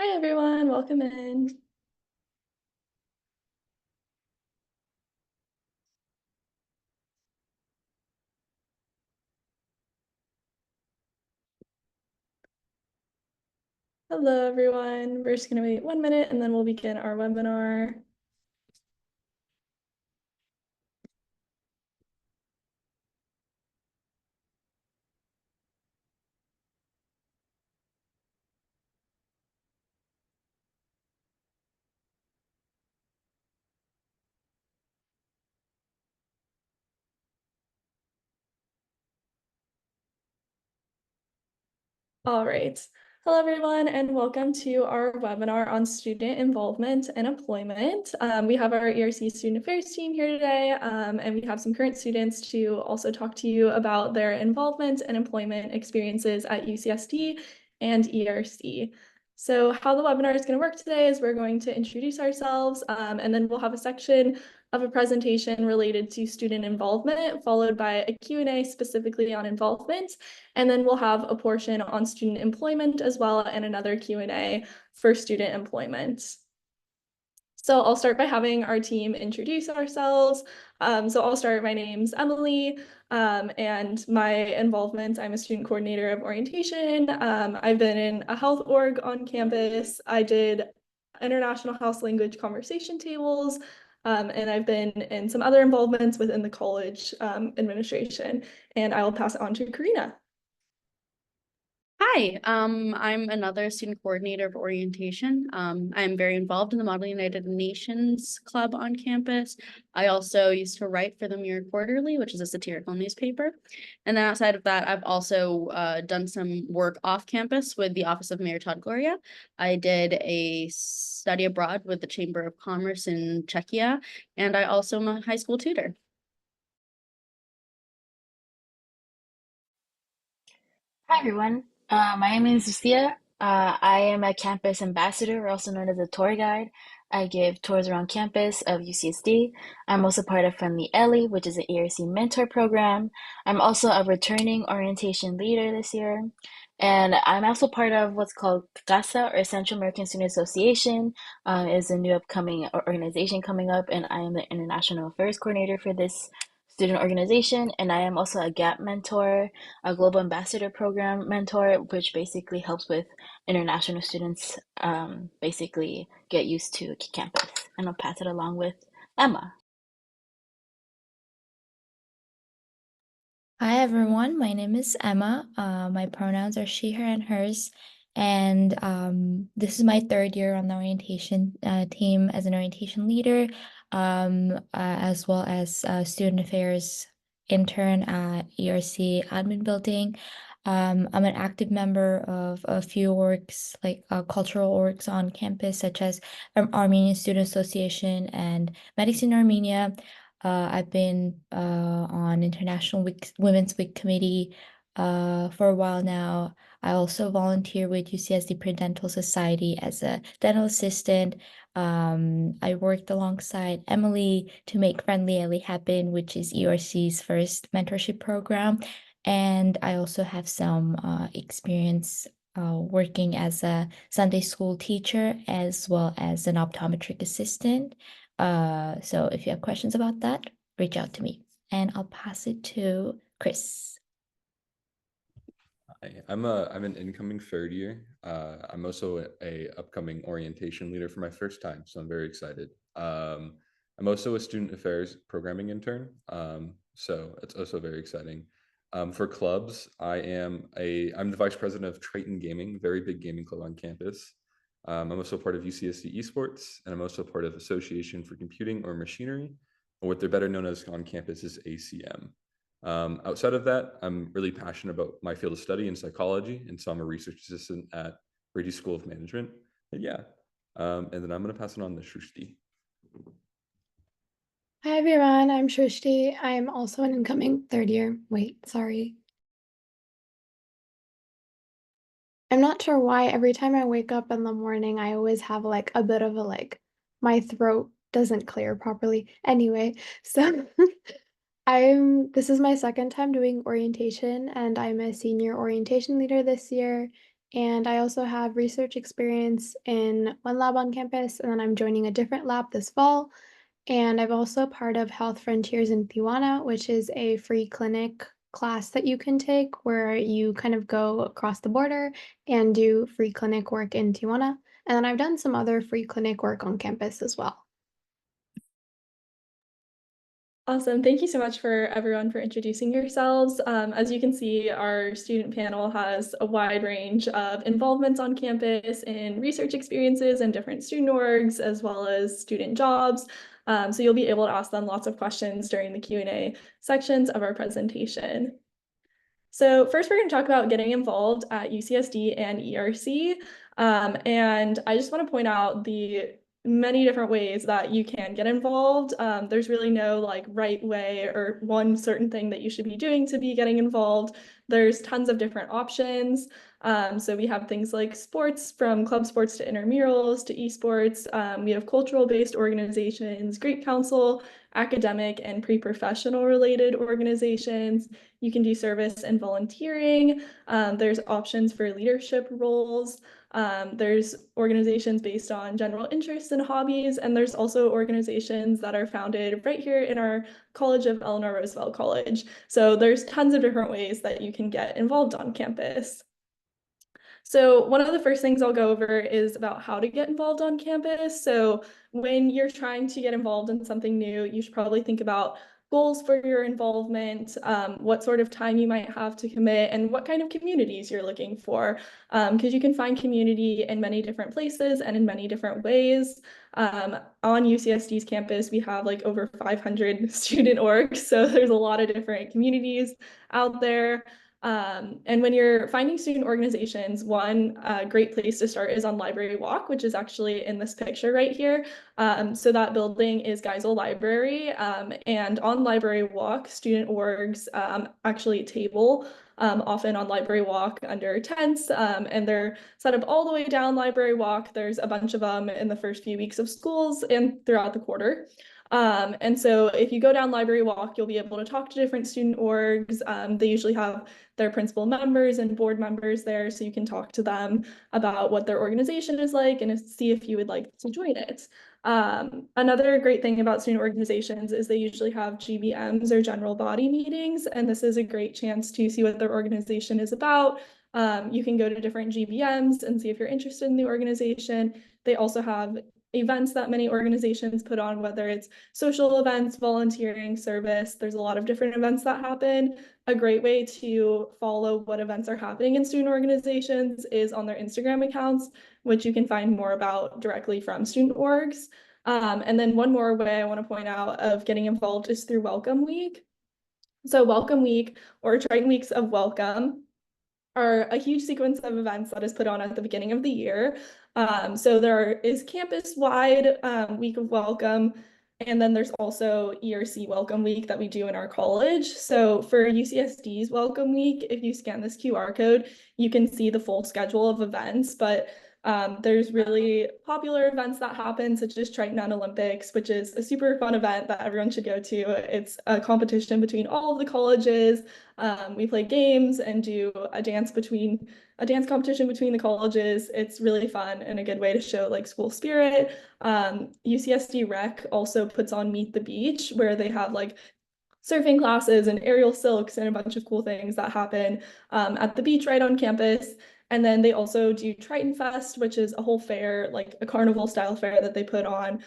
Hi everyone, welcome in. Hello everyone. We're just going to wait 1 minute and then we'll begin our webinar. All right. Hello everyone and welcome to our webinar on student involvement and employment. We have our ERC Student Affairs team here today, and we have some current students to also talk to you about their involvement and employment experiences at UCSD and ERC. So how the webinar is going to work today is we're going to introduce ourselves, and then we'll have a section of a presentation related to student involvement, followed by a Q&A specifically on involvement. And then we'll have a portion on student employment as well, and another Q&A for student employment. So I'll start by having our team introduce ourselves. So I'll start. My name's Emily, and my involvement, I'm a student coordinator of orientation. I've been in a health org on campus. I did international house language conversation tables, and I've been in some other involvements within the college administration. And I will pass it on to Karina. Hi, I'm another student coordinator of orientation. I'm very involved in the Model United Nations Club on campus. I also used to write for the Mirror Quarterly, which is a satirical newspaper. And then outside of that, I've also done some work off campus with the Office of Mayor Todd Gloria. I did a study abroad with the Chamber of Commerce in Czechia, and I also am a high school tutor. Hi everyone, my name is Lucia. I am a campus ambassador, also known as a tour guide. I give tours around campus of UCSD. I'm also part of Friendly Ellie, which is an ERC mentor program. I'm also a returning orientation leader this year. And I'm also part of what's called CASA, or Central American Student Association. Is a new upcoming organization coming up, and I am the International Affairs Coordinator for this student organization. And I am also a GAP mentor, a Global Ambassador Program mentor, which basically helps with international students basically get used to campus. And I'll pass it along with Emma. Hi everyone, my name is Emma. My pronouns are she, her, and hers. And this is my third year on the orientation team as an orientation leader, as well as student affairs intern at ERC admin building. I'm an active member of a few orgs, like cultural orgs on campus, such as Armenian Student Association and Medics in Armenia. I've been on International Women's Week Committee for a while now. I also volunteer with UCSD Pre-Dental Society as a dental assistant. I worked alongside Emily to make Friendly Ellie happen, which is ERC's first mentorship program. And I also have some experience working as a Sunday school teacher as well as an optometric assistant. So if you have questions about that, reach out to me and I'll pass it to Chris. Hi, I'm an incoming third year. I'm also a upcoming orientation leader for my first time, so I'm very excited. I'm also a student affairs programming intern, so it's also very exciting. For clubs, I'm the vice president of Triton Gaming, very big gaming club on campus. I'm also part of UCSC Esports, and I'm also part of Association for Computing or Machinery, or what they're better known as on campus is ACM. Outside of that, I'm really passionate about my field of study in psychology, and so I'm a research assistant at Brady School of Management. And yeah, and then I'm going to pass it on to Shrishti. Hi everyone, I'm Shrishti. I'm also an incoming third year. Wait, sorry. I'm not sure why every time I wake up in the morning, I always have like a bit of a my throat doesn't clear properly. Anyway, so this is my second time doing orientation and I'm a senior orientation leader this year. And I also have research experience in one lab on campus, and then I'm joining a different lab this fall. And I'm also part of Health Frontiers in Tijuana, which is a free clinic class that you can take where you kind of go across the border and do free clinic work in Tijuana. And then I've done some other free clinic work on campus as well. Awesome. Thank you so much for everyone for introducing yourselves. As you can see, our student panel has a wide range of involvements on campus in research experiences and different student orgs, as well as student jobs. So you'll be able to ask them lots of questions during the Q&A sections of our presentation. So first, we're going to talk about getting involved at UCSD and ERC. And I just want to point out the many different ways that you can get involved. There's really no like right way or one certain thing that you should be doing to be getting involved. There's tons of different options. So we have things like sports, from club sports to intramurals to esports. We have cultural-based organizations, Greek Council, academic and pre-professional related organizations. You can do service and volunteering. There's options for leadership roles. There's organizations based on general interests and hobbies, and there's also organizations that are founded right here in our College of Eleanor Roosevelt College. So there's tons of different ways that you can get involved on campus. So one of the first things I'll go over is about how to get involved on campus. So when you're trying to get involved in something new, you should probably think about goals for your involvement, what sort of time you might have to commit, and what kind of communities you're looking for. Because you can find community in many different places and in many different ways. On UCSD's campus, we have like over 500 student orgs, so there's a lot of different communities out there. And when you're finding student organizations, one great place to start is on Library Walk, which is actually in this picture right here. So that building is Geisel Library, and on Library Walk, student orgs actually table often on Library Walk under tents, and they're set up all the way down Library Walk. There's a bunch of them in the first few weeks of schools and throughout the quarter. And so if you go down Library Walk, you'll be able to talk to different student orgs. They usually have their principal members and board members there, so you can talk to them about what their organization is like and see if you would like to join it. Another great thing about student organizations is they usually have GBMs or general body meetings, and this is a great chance to see what their organization is about. You can go to different GBMs and see if you're interested in the organization. They also have events that many organizations put on, whether it's social events, volunteering, service. There's a lot of different events that happen. A great way to follow what events are happening in student organizations is on their Instagram accounts, which you can find more about directly from student orgs. And then one more way I want to point out of getting involved is through Welcome Week. So Welcome Week, or Triton Weeks of Welcome, are a huge sequence of events that is put on at the beginning of the year. So there is campus-wide week of welcome, and then there's also ERC Welcome Week that we do in our college. So for UCSD's Welcome Week, if you scan this QR code, you can see the full schedule of events, but there's really popular events that happen, such as Triton Olympics, which is a super fun event that everyone should go to. It's a competition between all of the colleges. We play games and do a dance competition between the colleges. It's really fun and a good way to show like school spirit. UCSD Rec also puts on Meet the Beach, where they have like surfing classes and aerial silks and a bunch of cool things that happen at the beach right on campus. And then they also do Triton Fest, which is a whole fair, like a carnival style fair that they put on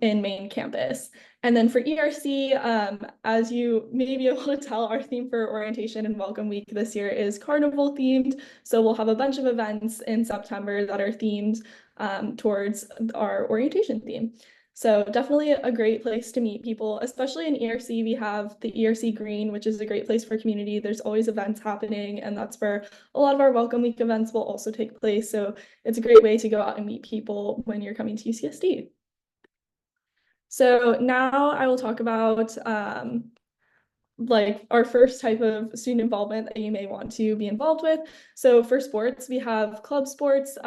in main campus. And then for ERC, as you may be able to tell, our theme for orientation and welcome week this year is carnival themed. So we'll have a bunch of events in September that are themed towards our orientation theme. So definitely a great place to meet people, especially in ERC. We have the ERC Green, which is a great place for community. There's always events happening, and that's where a lot of our Welcome Week events will also take place. So it's a great way to go out and meet people when you're coming to UCSD. So now I will talk about like our first type of student involvement that you may want to be involved with. So for sports, we have club sports,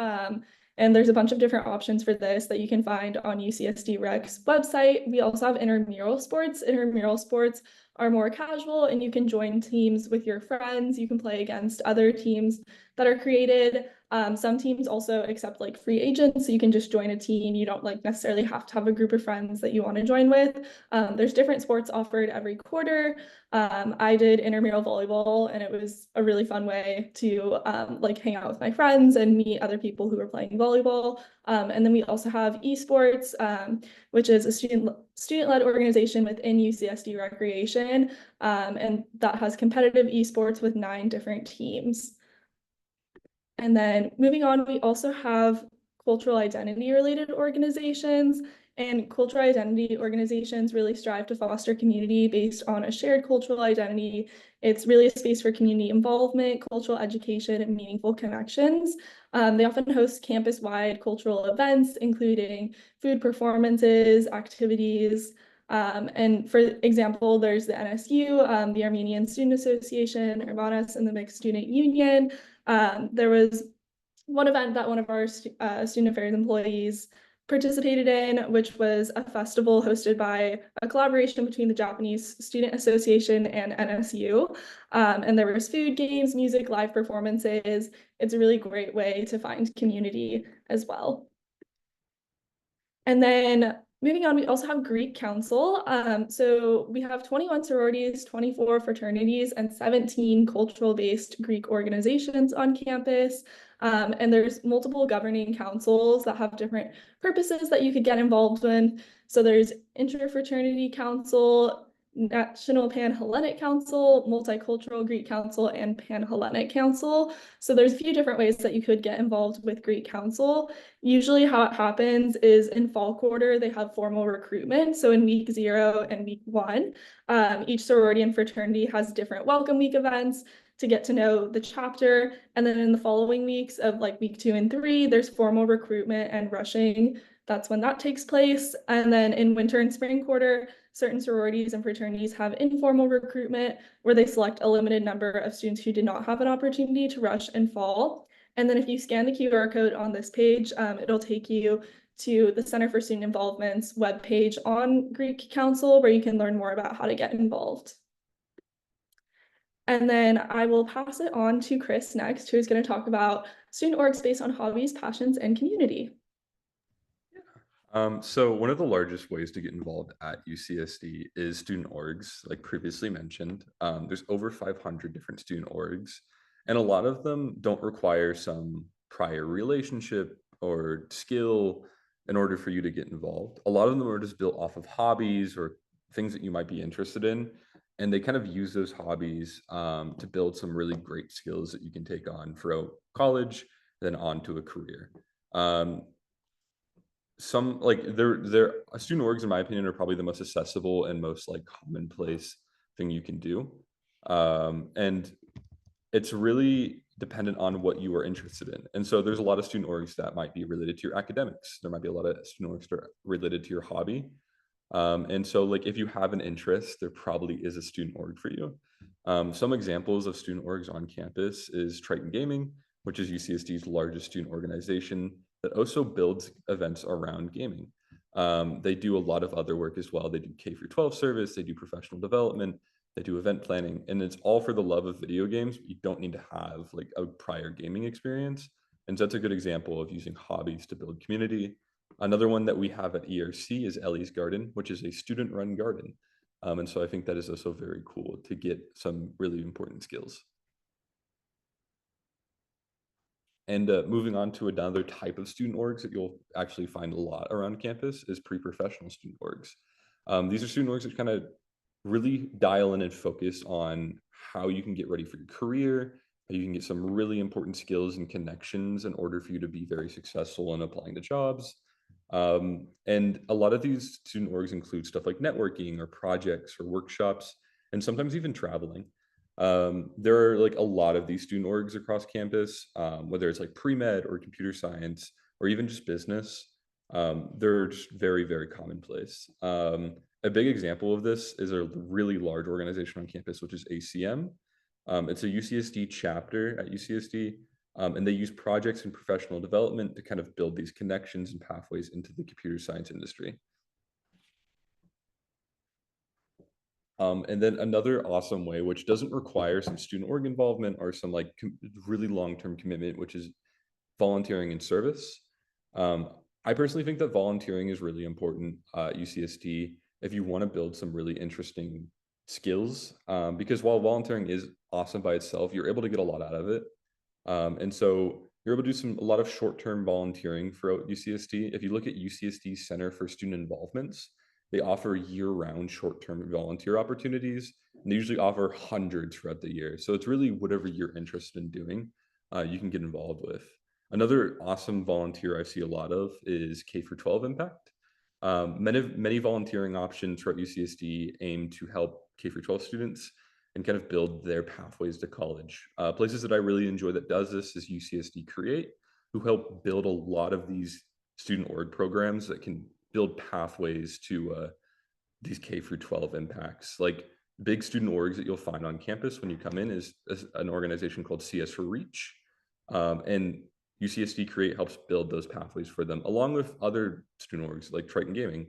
and there's a bunch of different options for this that you can find on UCSD Rec's website. We also have intramural sports. Intramural sports are more casual and you can join teams with your friends. You can play against other teams that are created. Some teams also accept like free agents, so you can just join a team. You don't like necessarily have to have a group of friends that you want to join with. There's different sports offered every quarter. I did intramural volleyball, and it was a really fun way to like hang out with my friends and meet other people who were playing volleyball. And then we also have esports, which is a student-led organization within UCSD Recreation, and that has competitive esports with 9 different teams. And then moving on, we also have cultural identity related organizations, and cultural identity organizations really strive to foster community based on a shared cultural identity. It's really a space for community involvement, cultural education, and meaningful connections. They often host campus-wide cultural events, including food performances, activities, and for example, there's the NSU, the Armenian Student Association, Urbanas, and the Mixed Student Union. There was one event that one of our student affairs employees participated in, which was a festival hosted by a collaboration between the Japanese Student Association and NSU. And there was food, games, music, live performances. It's a really great way to find community as well. And then moving on, we also have Greek Council. So we have 21 sororities, 24 fraternities, and 17 cultural-based Greek organizations on campus. And there's multiple governing councils that have different purposes that you could get involved in. So there's Interfraternity Council, National Pan-Hellenic Council, Multicultural Greek Council, and Pan-Hellenic Council. So there's a few different ways that you could get involved with Greek Council. Usually how it happens is in fall quarter, they have formal recruitment. So in week 0 and week 1, each sorority and fraternity has different welcome week events to get to know the chapter. And then in the following weeks of like week 2 and 3, there's formal recruitment and rushing. That's when that takes place. And then in winter and spring quarter, certain sororities and fraternities have informal recruitment where they select a limited number of students who did not have an opportunity to rush in fall. And then if you scan the QR code on this page, it'll take you to the Center for Student Involvement's webpage on Greek Council, where you can learn more about how to get involved. And then I will pass it on to Chris next, who is going to talk about student orgs based on hobbies, passions, and community. So one of the largest ways to get involved at UCSD is student orgs, like previously mentioned. There's over 500 different student orgs, and a lot of them don't require some prior relationship or skill in order for you to get involved. A lot of them are just built off of hobbies or things that you might be interested in, and they kind of use those hobbies to build some really great skills that you can take on throughout college, then on to a career. Some like they're student orgs, in my opinion, are probably the most accessible and most like commonplace thing you can do, and it's really dependent on what you are interested in. And so there's a lot of student orgs that might be related to your academics. There might be a lot of student orgs that are related to your hobby, and so like if you have an interest, there probably is a student org for you. Some examples of student orgs on campus is Triton Gaming, which is UCSD's largest student organization that also builds events around gaming. They do a lot of other work as well. They do K-12 service, they do professional development, they do event planning, and it's all for the love of video games. But you don't need to have like a prior gaming experience. And so that's a good example of using hobbies to build community. Another one that we have at ERC is Ellie's Garden, which is a student-run garden. And so I think that is also very cool to get some really important skills. And moving on to another type of student orgs that you'll actually find a lot around campus is pre-professional student orgs. These are student orgs that kind of really dial in and focus on how you can get ready for your career, how you can get some really important skills and connections in order for you to be very successful in applying to jobs. And a lot of these student orgs include stuff like networking or projects or workshops, and sometimes even traveling. There are like a lot of these student orgs across campus, whether it's like pre-med or computer science or even just business. They're just very, very commonplace. A big example of this is a really large organization on campus, which is ACM. It's a UCSD chapter at UCSD, and they use projects and professional development to kind of build these connections and pathways into the computer science industry. And then another awesome way, which doesn't require some student org involvement or some like really long-term commitment, which is volunteering and service. I personally think that volunteering is really important at UCSD if you want to build some really interesting skills, because while volunteering is awesome by itself, you're able to get a lot out of it. And so you're able to do a lot of short-term volunteering throughout UCSD. If you look at UCSD Center for Student Involvements, they offer year-round short-term volunteer opportunities, and they usually offer hundreds throughout the year. So it's really whatever you're interested in doing, you can get involved with. Another awesome volunteer I see a lot of is K-12 Impact. Many volunteering options throughout UCSD aim to help K-12 students and kind of build their pathways to college. Places that I really enjoy that does this is UCSD Create, who help build a lot of these student org programs that can build pathways to these K-12 impacts. Like big student orgs that you'll find on campus when you come in is an organization called CS for Reach. And UCSD Create helps build those pathways for them, along with other student orgs like Triton Gaming.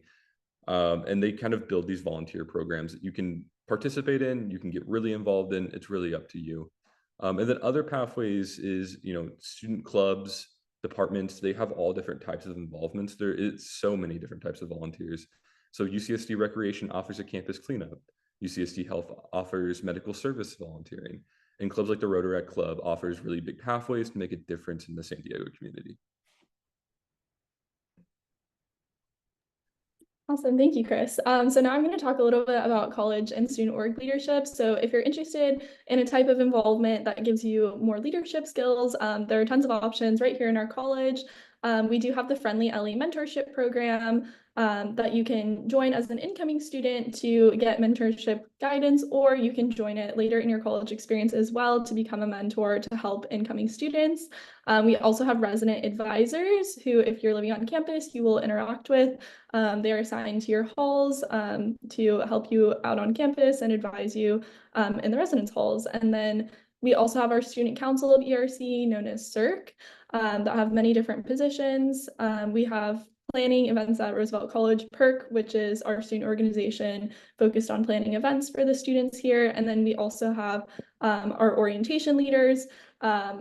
And they kind of build these volunteer programs that you can participate in, you can get really involved in. It's really up to you. And then other pathways is, student clubs, departments, they have all different types of involvements. There is so many different types of volunteers. So UCSD Recreation offers a campus cleanup. UCSD Health offers medical service volunteering. And clubs like the Rotaract Club offers really big pathways to make a difference in the San Diego community. Awesome. Thank you, Chris. So now I'm going to talk a little bit about college and student org leadership. So if you're interested in a type of involvement that gives you more leadership skills, there are tons of options right here in our college. We do have the Friendly LE mentorship program that you can join as an incoming student to get mentorship guidance, or you can join it later in your college experience as well to become a mentor to help incoming students. We also have resident advisors who, if you're living on campus, you will interact with. They are assigned to your halls to help you out on campus and advise you in the residence halls. And then we also have our student council of ERC, known as CIRC, that have many different positions. We have planning events at Roosevelt College, PERC, which is our student organization focused on planning events for the students here. And then we also have our orientation leaders,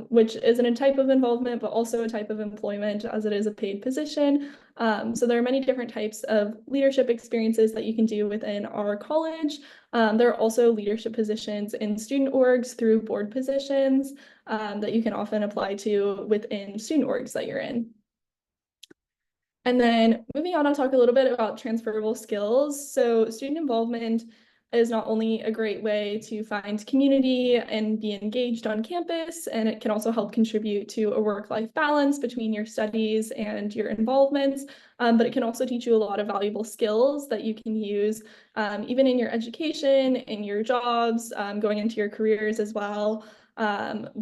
which isn't a type of involvement, but also a type of employment as it is a paid position. So there are many different types of leadership experiences that you can do within our college. There are also leadership positions in student orgs through board positions that you can often apply to within student orgs that you're in. And then moving on, I'll talk a little bit about transferable skills. So student involvement is not only a great way to find community and be engaged on campus, and it can also help contribute to a work-life balance between your studies and your involvements, but it can also teach you a lot of valuable skills that you can use even in your education, in your jobs, going into your careers as well.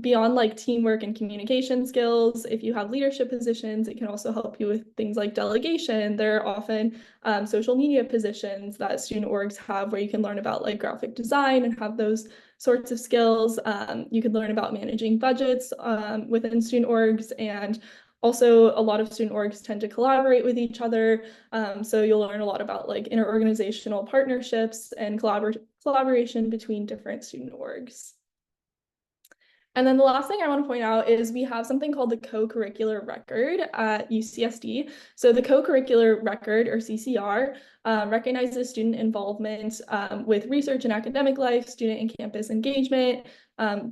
Beyond like teamwork and communication skills, if you have leadership positions, it can also help you with things like delegation. There are often social media positions that student orgs have where you can learn about like graphic design and have those sorts of skills. You can learn about managing budgets within student orgs, and also a lot of student orgs tend to collaborate with each other. So you'll learn a lot about like interorganizational partnerships and collaboration between different student orgs. And then the last thing I want to point out is we have something called the co-curricular record at UCSD. So the co-curricular record, or CCR, recognizes student involvement with research and academic life, student and campus engagement,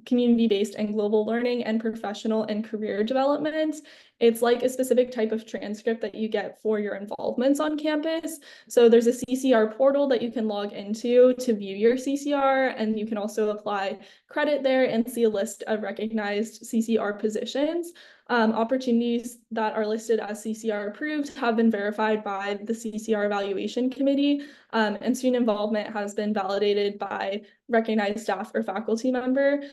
community-based and global learning, and professional and career development. It's like a specific type of transcript that you get for your involvements on campus. So there's a CCR portal that you can log into to view your CCR, and you can also apply credit there and see a list of recognized CCR positions. Opportunities that are listed as CCR approved have been verified by the CCR evaluation committee, and student involvement has been validated by recognized staff or faculty member.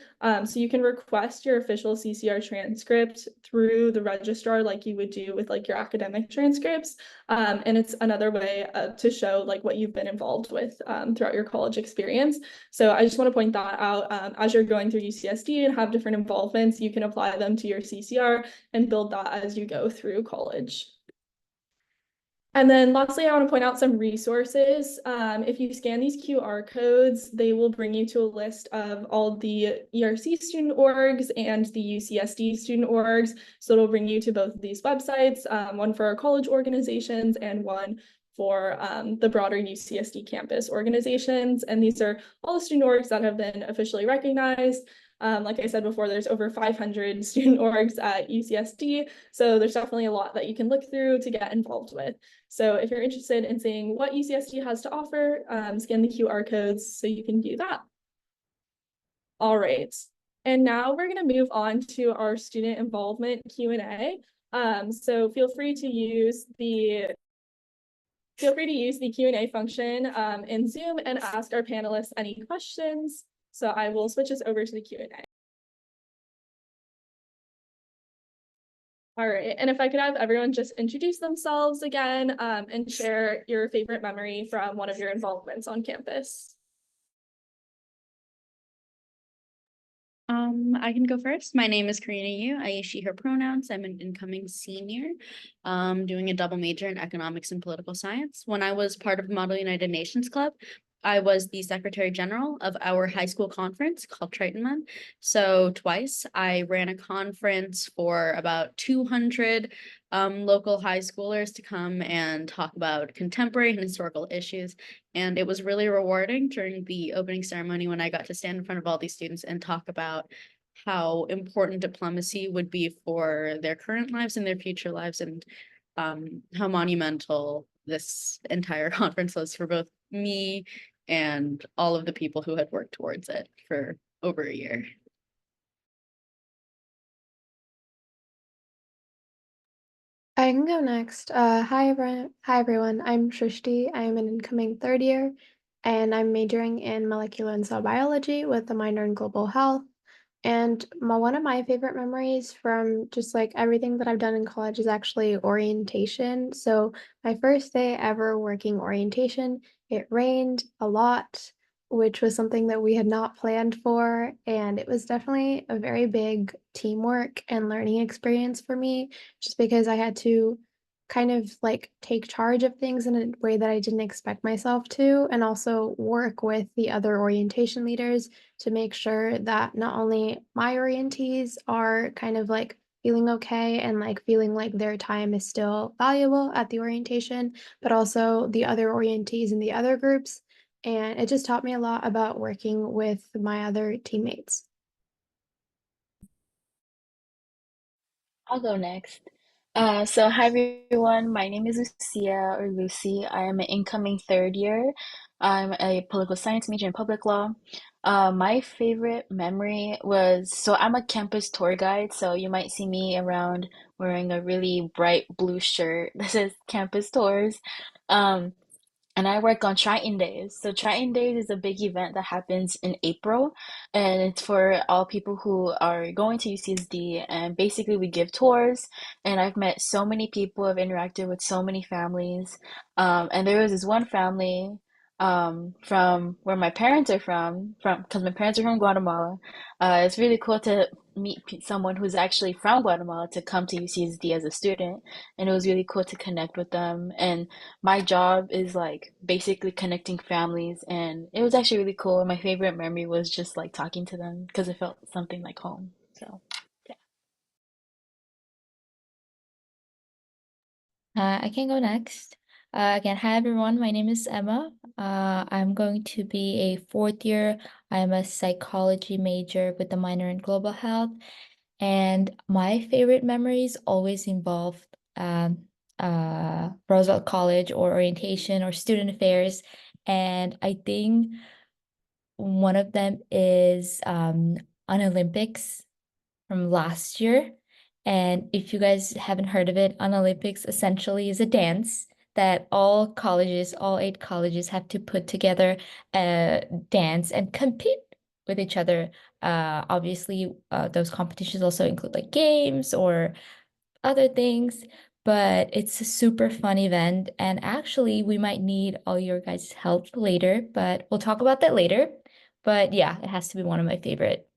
So you can request your official CCR transcript through the registrar like you would do with like your academic transcripts. And it's another way to show like what you've been involved with throughout your college experience. So I just want to point that out. As you're going through UCSD and have different involvements, you can apply them to your CCR and build that as you go through college. And then lastly, I want to point out some resources. If you scan these QR codes, they will bring you to a list of all the ERC student orgs and the UCSD student orgs. So it'll bring you to both of these websites, one for our college organizations and one for the broader UCSD campus organizations. And these are all the student orgs that have been officially recognized. Like I said before, there's over 500 student orgs at UCSD. So there's definitely a lot that you can look through to get involved with. So if you're interested in seeing what UCSD has to offer, scan the QR codes so you can do that. All right. And now we're going to move on to our student involvement Q&A. So feel free to use the Q&A function in Zoom and ask our panelists any questions. So I will switch us over to the Q&A. All right, and if I could have everyone just introduce themselves again and share your favorite memory from one of your involvements on campus. I can go first. My name is Karina Yu. I use she, her pronouns. I'm an incoming senior, doing a double major in economics and political science. When I was part of the Model United Nations Club, I was the Secretary General of our high school conference called Triton Month. So twice I ran a conference for about 200 local high schoolers to come and talk about contemporary and historical issues. And it was really rewarding during the opening ceremony when I got to stand in front of all these students and talk about how important diplomacy would be for their current lives and their future lives, and how monumental this entire conference was for both me and all of the people who had worked towards it for over a year. I can go next. Hi everyone. I'm Shrishti. I am an incoming third year, and I'm majoring in molecular and cell biology with a minor in global health. And one of my favorite memories from just like everything that I've done in college is actually orientation. So my first day ever working orientation, it rained a lot, which was something that we had not planned for. And it was definitely a very big teamwork and learning experience for me, just because I had to kind of like take charge of things in a way that I didn't expect myself to, and also work with the other orientation leaders to make sure that not only my orientees are kind of like feeling okay and like feeling like their time is still valuable at the orientation, but also the other orientees in the other groups. And it just taught me a lot about working with my other teammates. I'll go next. So hi everyone, my name is Lucia or Lucy. I am an incoming third year. I'm a political science major in public law. My favorite memory was, so I'm a campus tour guide, so you might see me around wearing a really bright blue shirt that says campus tours. Um, and I work on Triton Days. So Triton Days is a big event that happens in April, and it's for all people who are going to UCSD. And basically, we give tours. And I've met so many people, I've interacted with so many families. And there was this one family from where my parents are from because my parents are from Guatemala. It's really cool to meet someone who's actually from Guatemala to come to UCSD as a student, and it was really cool to connect with them. And my job is like basically connecting families, and it was actually really cool. My favorite memory was just like talking to them because it felt something like home. So, yeah. I can go next. Again, hi everyone. My name is Emma. I'm going to be a fourth year. I'm a psychology major with a minor in global health. And my favorite memories always involve Roosevelt College or orientation or student affairs. And I think one of them is on Olympics from last year. And if you guys haven't heard of it, on Olympics essentially is a dance that all colleges, all 8 colleges have to put together a dance and compete with each other. Obviously, those competitions also include like games or other things, but it's a super fun event. And actually, we might need all your guys' help later, but we'll talk about that later. But yeah, it has to be one of my favorite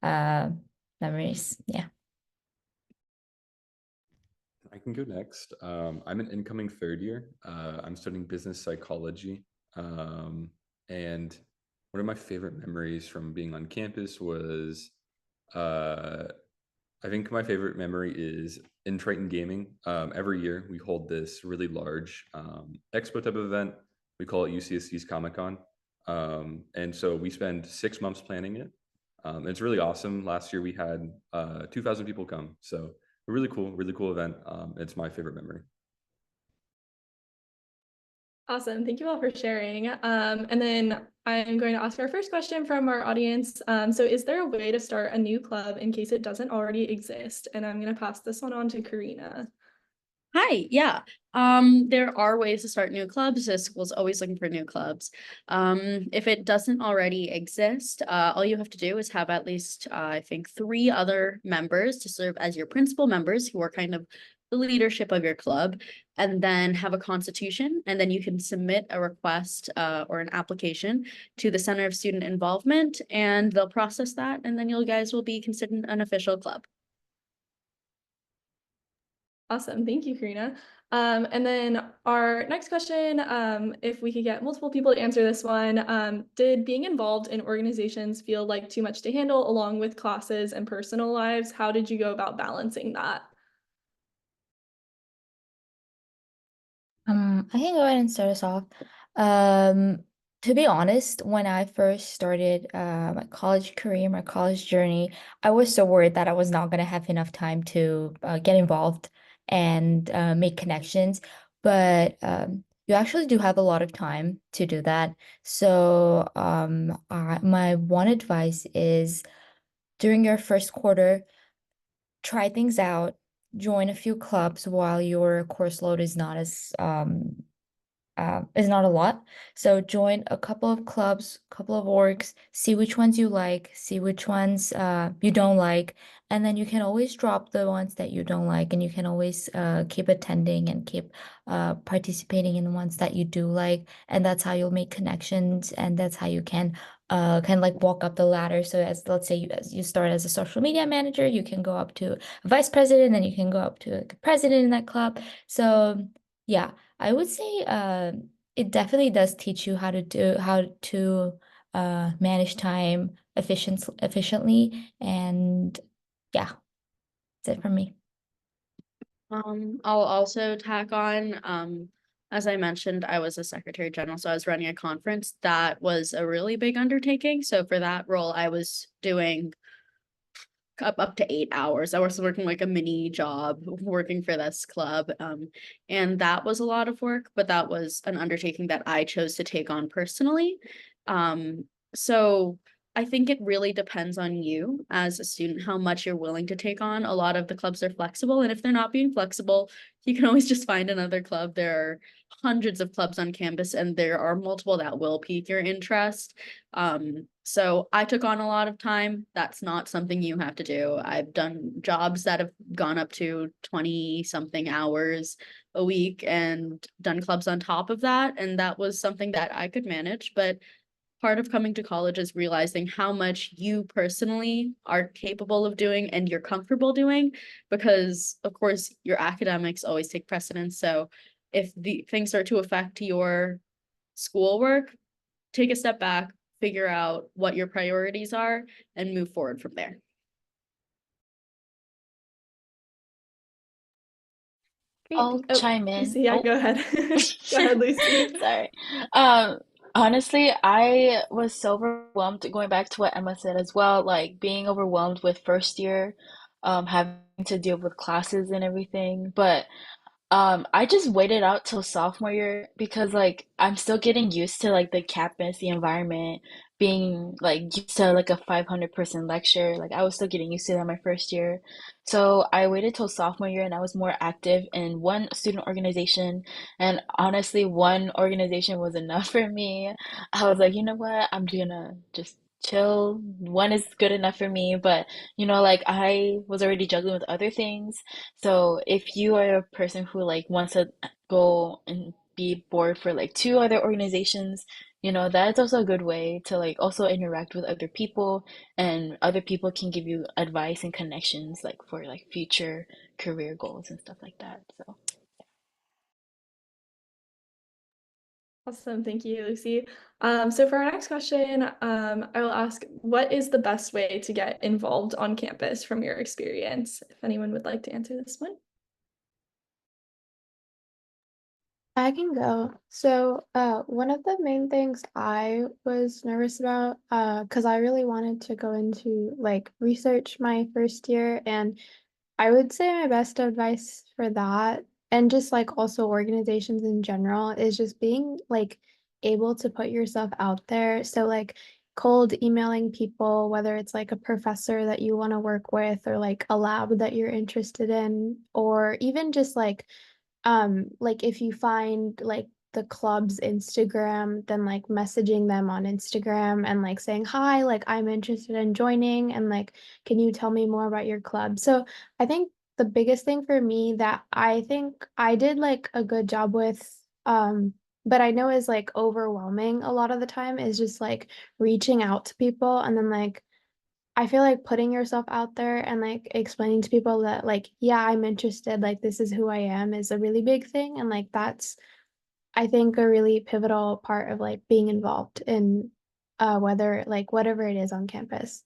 uh memories. Yeah. I can go next. I'm an incoming third year. I'm studying business psychology. Um, and one of my favorite memories from being on campus was, uh, I think my favorite memory is in Triton Gaming. Every year we hold this really large expo type of event. We call it UCSC's Comic Con. And so we spend 6 months planning it. It's really awesome. Last year we had 2,000 people come. So a really cool event. It's my favorite memory. Awesome. Thank you all for sharing. And then I'm going to ask our first question from our audience. So is there a way to start a new club in case it doesn't already exist? And I'm going to pass this one on to Karina. Hi, yeah. There are ways to start new clubs. The school's always looking for new clubs. If it doesn't already exist, all you have to do is have at least, I think, 3 other members to serve as your principal members who are kind of the leadership of your club, and then have a constitution, and then you can submit a request or an application to the Center of Student Involvement, and they'll process that, and then you guys will be considered an official club. Awesome. Thank you, Karina. And then our next question, if we could get multiple people to answer this one, did being involved in organizations feel like too much to handle along with classes and personal lives? How did you go about balancing that? I can go ahead and start us off. Um, to be honest, when I first started my college career, my college journey, I was so worried that I was not gonna have enough time to get involved and make connections. But you actually do have a lot of time to do that. So my one advice is during your first quarter, try things out, join a few clubs while your course load is not a lot. So join a couple of clubs, couple of orgs, see which ones you like, see which ones you don't like, and then you can always drop the ones that you don't like, and you can always keep attending and keep participating in the ones that you do like, and that's how you'll make connections, and that's how you can kind of like walk up the ladder. So as let's say as you start as a social media manager, you can go up to a vice president, and you can go up to like a president in that club. So yeah. I would say it definitely does teach you how to manage time efficiently, and yeah, that's it for me. I'll also tack on, as I mentioned, I was a secretary general, so I was running a conference. That was a really big undertaking. So for that role, I was doing up to 8 hours. I was working like a mini job working for this club. And that was a lot of work, but that was an undertaking that I chose to take on personally. So I think it really depends on you as a student, how much you're willing to take on. A lot of the clubs are flexible, and if they're not being flexible, you can always just find another club. There are hundreds of clubs on campus, and there are multiple that will pique your interest. So I took on a lot of time. That's not something you have to do. I've done jobs that have gone up to 20 something hours a week and done clubs on top of that. And that was something that I could manage. But part of coming to college is realizing how much you personally are capable of doing and you're comfortable doing, because of course your academics always take precedence. So if the things start to affect your schoolwork, take a step back, figure out what your priorities are, and move forward from there. Great. I'll Oh, chime in. Lucy, yeah, Oh. go ahead. Go ahead, Lucy. Sorry. Honestly, I was so overwhelmed going back to what Emma said as well, like being overwhelmed with first year, having to deal with classes and everything. But I just waited out till sophomore year because like I'm still getting used to like the campus, the environment, being like used to like a 500-person lecture. Like I was still getting used to that my first year. So I waited till sophomore year and I was more active in one student organization. And honestly, one organization was enough for me. I was like, you know what? I'm gonna just chill. One is good enough for me. But like I was already juggling with other things. So if you are a person who like wants to go and be board for like two other organizations, that's also a good way to like also interact with other people, and other people can give you advice and connections like for like future career goals and stuff like that. So Awesome, thank you, Lucy. So for our next question, I will ask, what is the best way to get involved on campus from your experience? If anyone would like to answer this one. I can go. So, one of the main things I was nervous about, because I really wanted to go into like research my first year, and I would say my best advice for that, and just like also organizations in general, is just being like able to put yourself out there. So, like cold emailing people, whether it's like a professor that you want to work with, or like a lab that you're interested in, or even just like if you find like the club's Instagram, then like messaging them on Instagram and like saying, hi, like I'm interested in joining, and like, can you tell me more about your club? So I think the biggest thing for me that I think I did like a good job with, but I know is like overwhelming a lot of the time, is just like reaching out to people, and then like I feel like putting yourself out there and like explaining to people that like, yeah, I'm interested, like this is who I am, is a really big thing. And like that's I think a really pivotal part of like being involved in whether like whatever it is on campus.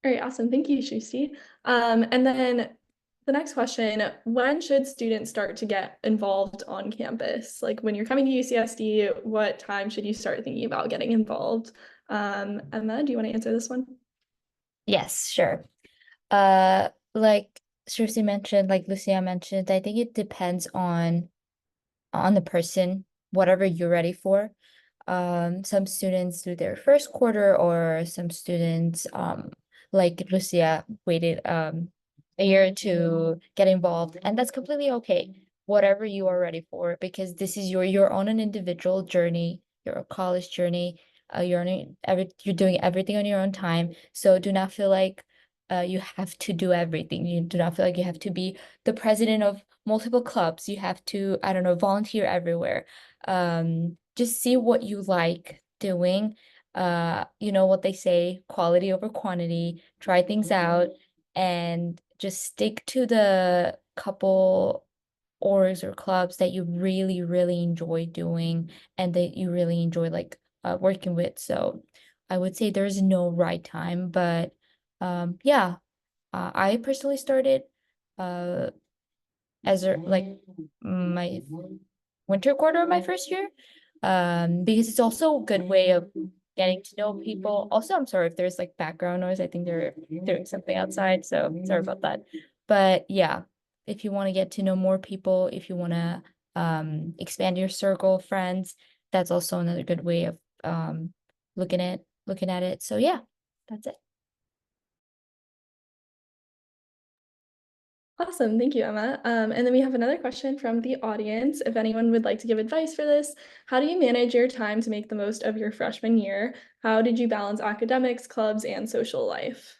All right, awesome. Thank you, Shusti. And then the next question, when should students start to get involved on campus? Like when you're coming to UCSD, what time should you start thinking about getting involved? Emma, do you want to answer this one? Yes, sure. Like Shirley mentioned, like Lucia mentioned, I think it depends on the person, whatever you're ready for. Some students do their first quarter, or some students, like Lucia, waited a year to get involved, and that's completely okay. Whatever you are ready for, because this is you're on an individual journey, your college journey. You're doing everything on your own time. So do not feel like you have to do everything. You do not feel like you have to be the president of multiple clubs. You have to, I don't know, volunteer everywhere. Just see what you like doing. You know what they say, quality over quantity. Try things out and just stick to the couple orgs or clubs that you really, really enjoy doing and that you really enjoy like working with. So I would say there's no right time, but yeah, I personally started uh as like my winter quarter of my first year, because it's also a good way of getting to know people. Also, I'm sorry if there's like background noise. I think they're doing something outside, so sorry about that. But yeah, if you want to get to know more people, if you want to expand your circle of friends, that's also another good way of looking at it. So yeah, that's it. Awesome, thank you, Emma. And then we have another question from the audience. If anyone would like to give advice for this, how do you manage your time to make the most of your freshman year? How did you balance academics, clubs, and social life?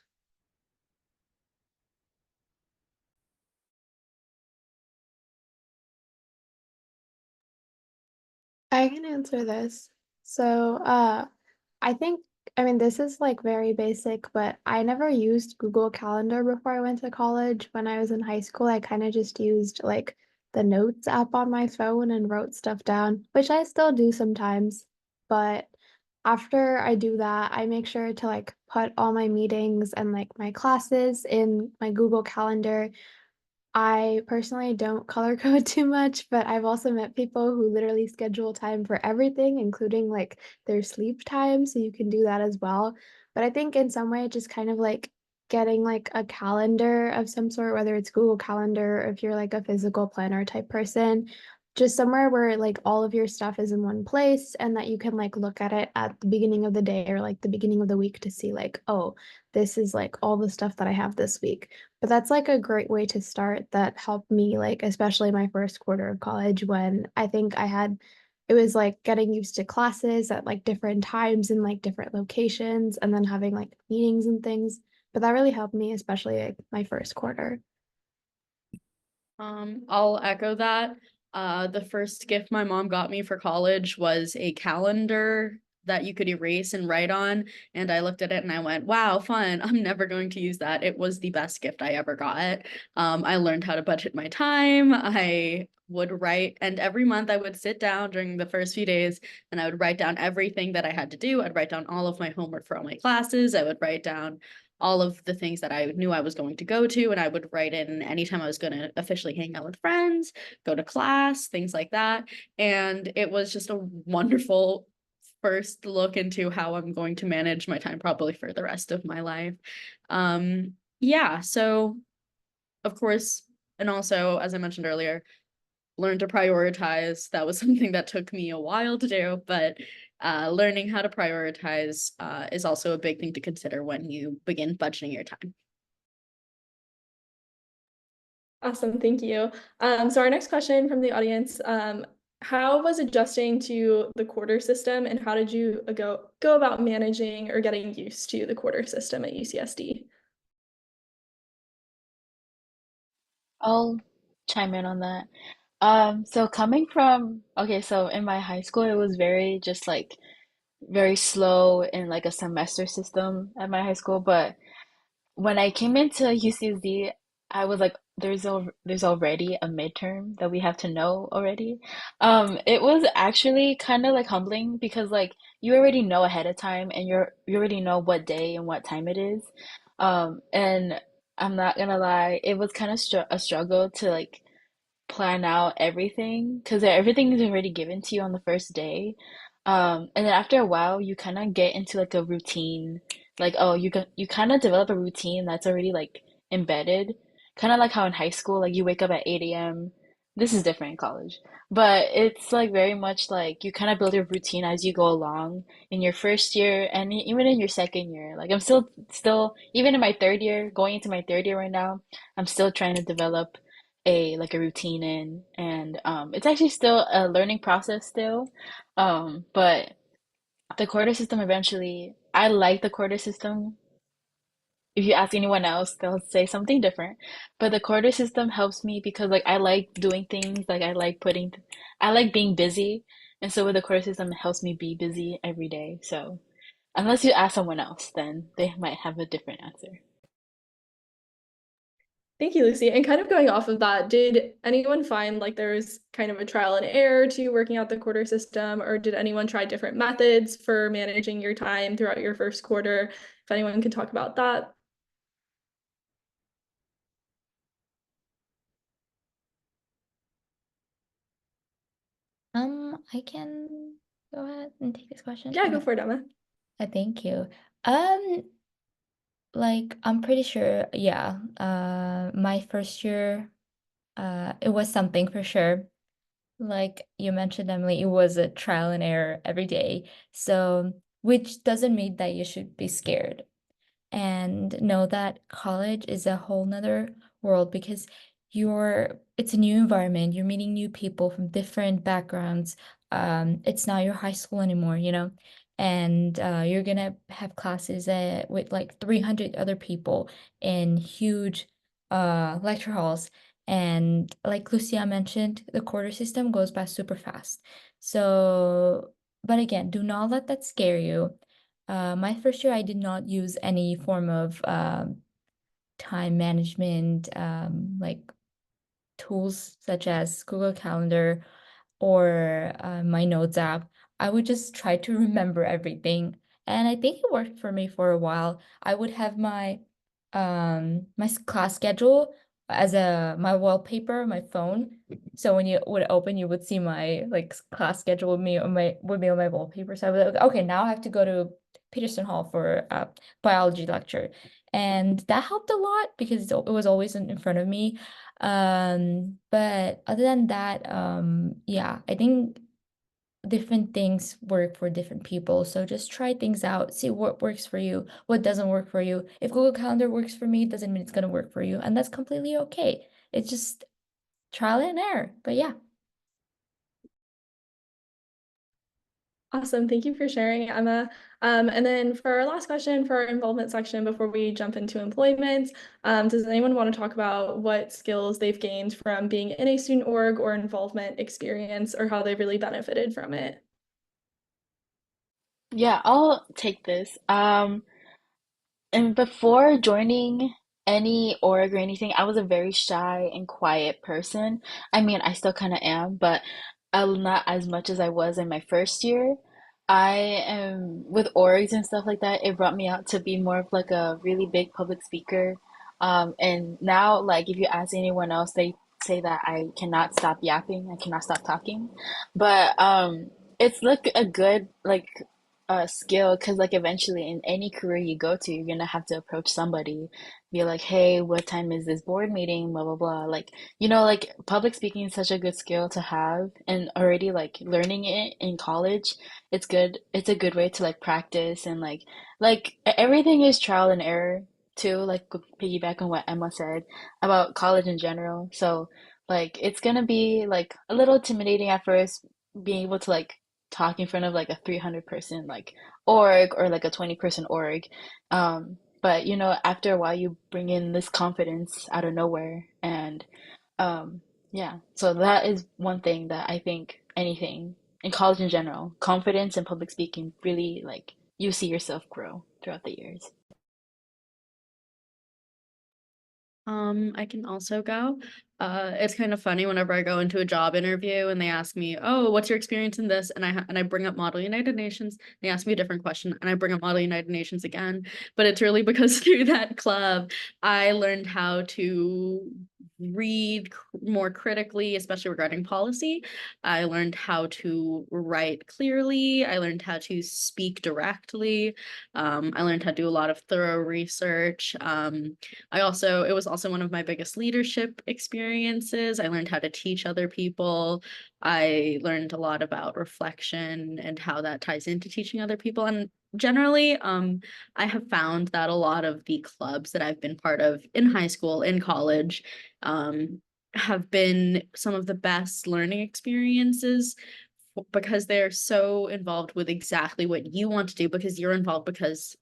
I can answer this. So, I think, I mean, this is like very basic, but I never used Google Calendar before I went to college. When I was in high school, I kind of just used like the Notes app on my phone and wrote stuff down, which I still do sometimes. But after I do that, I make sure to like put all my meetings and like my classes in my Google Calendar. I personally don't color code too much, but I've also met people who literally schedule time for everything, including like their sleep time. So you can do that as well. But I think in some way, just kind of like getting like a calendar of some sort, whether it's Google Calendar or if you're like a physical planner type person, just somewhere where like all of your stuff is in one place and that you can like look at it at the beginning of the day or like the beginning of the week to see like, oh, this is like all the stuff that I have this week. But that's like a great way to start that helped me like especially my first quarter of college when I think it was like getting used to classes at like different times in like different locations and then having like meetings and things. But that really helped me, especially like my first quarter. I'll echo that. The first gift my mom got me for college was a calendar that you could erase and write on. And I looked at it and I went, wow, fun. I'm never going to use that. It was the best gift I ever got. I learned how to budget my time. I would write, and every month I would sit down during the first few days and I would write down everything that I had to do. I'd write down all of my homework for all my classes. I would write down all of the things that I knew I was going to go to, and I would write in anytime I was going to officially hang out with friends, go to class, things like that. And it was just a wonderful first look into how I'm going to manage my time probably for the rest of my life. Yeah, so of course, and also, as I mentioned earlier, learn to prioritize. That was something that took me a while to do, but learning how to prioritize is also a big thing to consider when you begin budgeting your time. Awesome, thank you. So our next question from the audience, how was adjusting to the quarter system and how did you go about managing or getting used to the quarter system at UCSD? I'll chime in on that. So coming from, okay, so in my high school, it was very just like very slow in like a semester system at my high school. But when I came into UCSD, I was like, there's already a midterm that we have to know already. It was actually kind of like humbling because like you already know ahead of time and you already know what day and what time it is. And I'm not gonna lie, it was kind of a struggle to like plan out everything because everything is already given to you on the first day. And then after a while, you kind of get into like a routine. Like, oh, you kind of develop a routine that's already like embedded. Kind of like how in high school, like you wake up at 8 a.m. This is different in college, but it's like very much like you kind of build your routine as you go along in your first year and even in your second year. Like I'm still even in my third year, going into my third year right now, I'm still trying to develop a routine in and it's actually still a learning process still but the quarter system eventually I like the quarter system. If you ask anyone else they'll say something different, but the quarter system helps me because like I like doing things, like I like being busy, and so with the quarter system it helps me be busy every day. So unless you ask someone else then they might have a different answer. Thank you, Lucy. And kind of going off of that, did anyone find like there was kind of a trial and error to working out the quarter system, or did anyone try different methods for managing your time throughout your first quarter? If anyone can talk about that. I can go ahead and take this question. Yeah, go Okay. for it, Emma. Thank you. Like I'm pretty sure, yeah. My first year, it was something for sure. Like you mentioned, Emily, it was a trial and error every day. So, which doesn't mean that you should be scared and know that college is a whole nother world because it's a new environment. You're meeting new people from different backgrounds. It's not your high school anymore, you know, and you're gonna have classes with like 300 other people in huge lecture halls. And like Lucia mentioned, the quarter system goes by super fast. So, but again, do not let that scare you. My first year, I did not use any form of time management like tools such as Google Calendar or my Notes app. I would just try to remember everything, and I think it worked for me for a while. I would have my class schedule as my wallpaper, my phone. So when you would open, you would see my like class schedule with me on my wallpaper. So I was like, okay, now I have to go to Peterson Hall for a biology lecture. And that helped a lot because it was always in front of me. But other than that, yeah, I think different things work for different people. So just try things out, see what works for you, what doesn't work for you. If Google Calendar works for me, it doesn't mean it's gonna work for you. And that's completely okay. It's just trial and error. But yeah. Awesome. Thank you for sharing, Emma. And then for our last question for our involvement section before we jump into employment, does anyone want to talk about what skills they've gained from being in a student org or involvement experience or how they've really benefited from it? Yeah, I'll take this. And before joining any org or anything, I was a very shy and quiet person. I mean, I still kind of am, but not as much as I was in my first year. I am with orgs and stuff like that. It brought me out to be more of like a really big public speaker. And now, like, if you ask anyone else, they say that I cannot stop yapping. I cannot stop talking. But it's like a good skill because like eventually in any career you go to, you're gonna have to approach somebody, be like, hey, what time is this board meeting, blah blah blah. Like, like public speaking is such a good skill to have, and already like learning it in college, it's good. It's a good way to like practice and everything is trial and error too, like piggyback on what Emma said about college in general. So like it's gonna be like a little intimidating at first, being able to like talk in front of like a 300 person like org or like a 20-person org. But after a while you bring in this confidence out of nowhere, and yeah, so that is one thing that I think anything in college in general, confidence and public speaking, really like you see yourself grow throughout the years. I can also go. It's kind of funny whenever I go into a job interview and they ask me, "Oh, what's your experience in this?" and I bring up Model United Nations. They ask me a different question and I bring up Model United Nations again. But it's really because through that club, I learned how to read more critically, especially regarding policy. I learned how to write clearly. I learned how to speak directly. I learned how to do a lot of thorough research. It was also one of my biggest leadership experiences. I learned how to teach other people. I learned a lot about reflection and how that ties into teaching other people. And generally, I have found that a lot of the clubs that I've been part of in high school, in college, have been some of the best learning experiences because they're so involved with exactly what you want to do, because you're involved because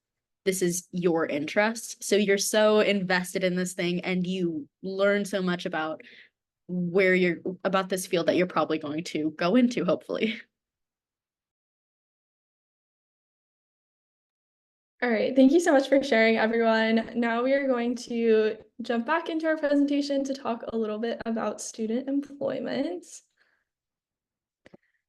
this is your interest. So you're so invested in this thing and you learn so much about about this field that you're probably going to go into, hopefully. All right, thank you so much for sharing, everyone. Now we are going to jump back into our presentation to talk a little bit about student employment.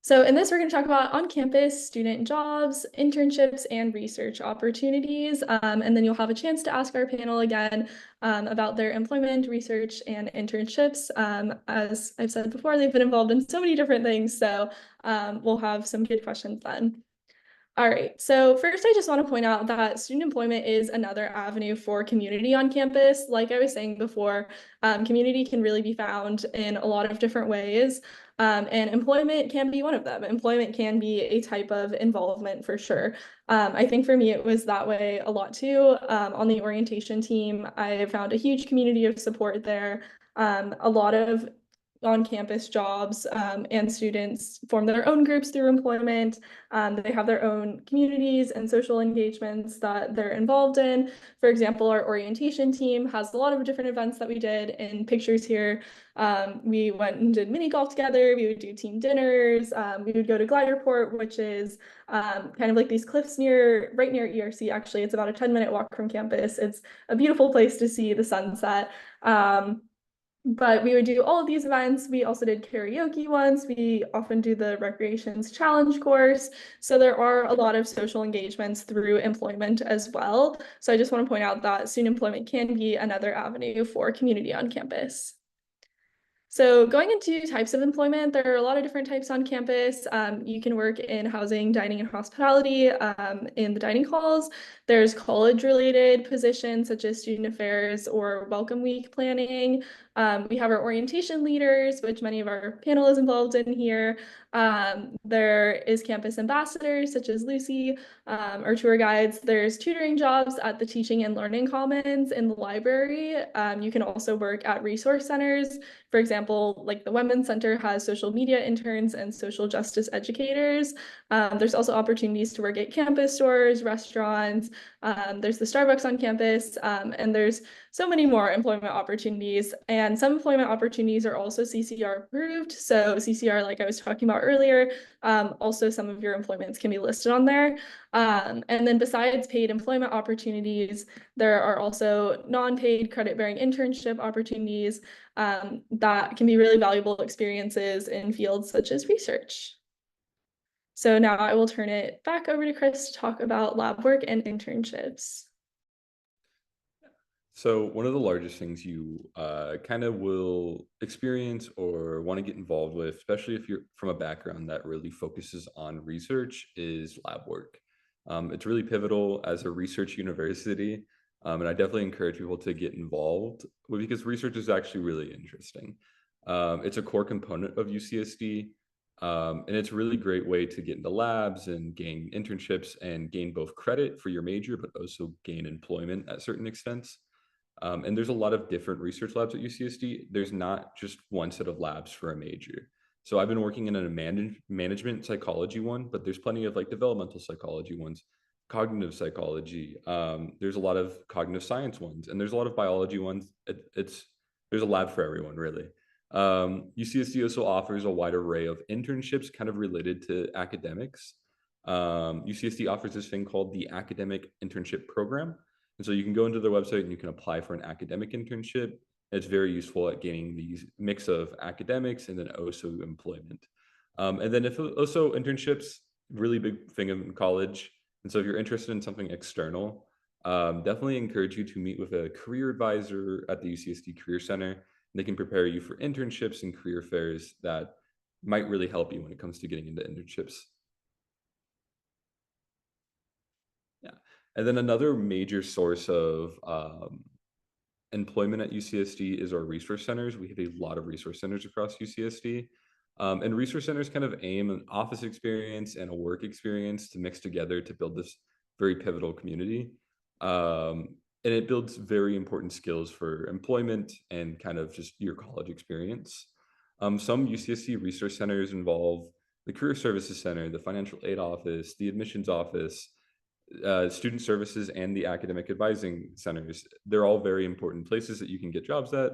So in this, we're going to talk about on-campus student jobs, internships, and research opportunities. And then you'll have a chance to ask our panel again about their employment, research, and internships. As I've said before, they've been involved in so many different things, so we'll have some good questions then. All right, so first I just want to point out that student employment is another avenue for community on campus. Like I was saying before, community can really be found in a lot of different ways, and employment can be one of them. Employment can be a type of involvement for sure. I think for me it was that way a lot too. On the orientation team, I found a huge community of support there. A lot of on-campus jobs, and students form their own groups through employment. They have their own communities and social engagements that they're involved in. For example, our orientation team has a lot of different events that we did in pictures here. We went and did mini golf together. We would do team dinners. We would go to Gliderport, which is kind of like these cliffs right near ERC. Actually, it's about a 10-minute walk from campus. It's a beautiful place to see the sunset. But we would do all of these events. We also did karaoke once. We often do the Recreations Challenge course. So there are a lot of social engagements through employment as well. So I just want to point out that student employment can be another avenue for community on campus. So going into types of employment, there are a lot of different types on campus. You can work in housing, dining, and hospitality in the dining halls. There's college-related positions such as student affairs or welcome week planning. We have our orientation leaders, which many of our panel is involved in here. There is campus ambassadors such as Lucy, our tour guides. There's tutoring jobs at the Teaching and Learning Commons in the library. You can also work at resource centers. For example, like the Women's Center has social media interns and social justice educators. There's also opportunities to work at campus stores, restaurants. There's the Starbucks on campus, and there's so many more employment opportunities. And some employment opportunities are also CCR approved. So CCR, like I was talking about earlier, also some of your employments can be listed on there. And then besides paid employment opportunities, there are also non-paid credit-bearing internship opportunities that can be really valuable experiences in fields such as research. So now I will turn it back over to Chris to talk about lab work and internships. So one of the largest things you kind of will experience or want to get involved with, especially if you're from a background that really focuses on research, is lab work. It's really pivotal as a research university, and I definitely encourage people to get involved because research is actually really interesting. It's a core component of UCSD, and it's a really great way to get into labs and gain internships and gain both credit for your major, but also gain employment at certain extents. And there's a lot of different research labs at UCSD. There's not just one set of labs for a major. So I've been working in a management psychology one, but there's plenty of like developmental psychology ones, cognitive psychology. There's a lot of cognitive science ones, and there's a lot of biology ones. There's a lab for everyone, really. UCSD also offers a wide array of internships kind of related to academics. UCSD offers this thing called the Academic Internship Program. And so you can go into their website and you can apply for an academic internship. It's very useful at gaining these mix of academics and then also employment. And then if also internships, really big thing in college. And so if you're interested in something external, definitely encourage you to meet with a career advisor at the UCSD Career Center. They can prepare you for internships and career fairs that might really help you when it comes to getting into internships. Yeah. And then another major source of employment at UCSD is our resource centers. We have a lot of resource centers across UCSD. And resource centers kind of aim an office experience and a work experience to mix together to build this very pivotal community. And it builds very important skills for employment and kind of just your college experience. Some UCSD resource centers involve the Career Services Center, the Financial Aid Office, the Admissions Office, student services, and the academic advising centers. They're all very important places that you can get jobs at.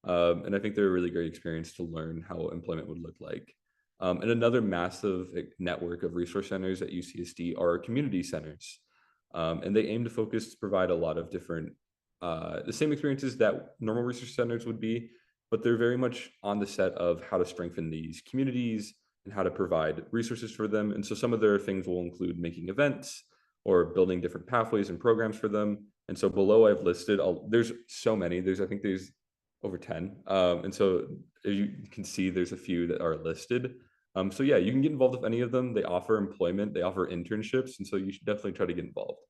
And I think they're a really great experience to learn how employment would look like. And another massive network of resource centers at UCSD are community centers. And they aim to provide a lot of different, the same experiences that normal research centers would be, but they're very much on the set of how to strengthen these communities and how to provide resources for them. And so some of their things will include making events or building different pathways and programs for them. And so below I've listed, there's so many, I think there's over 10. And so you can see there's a few that are listed. So yeah, you can get involved with any of them. They offer employment, they offer internships. And so you should definitely try to get involved.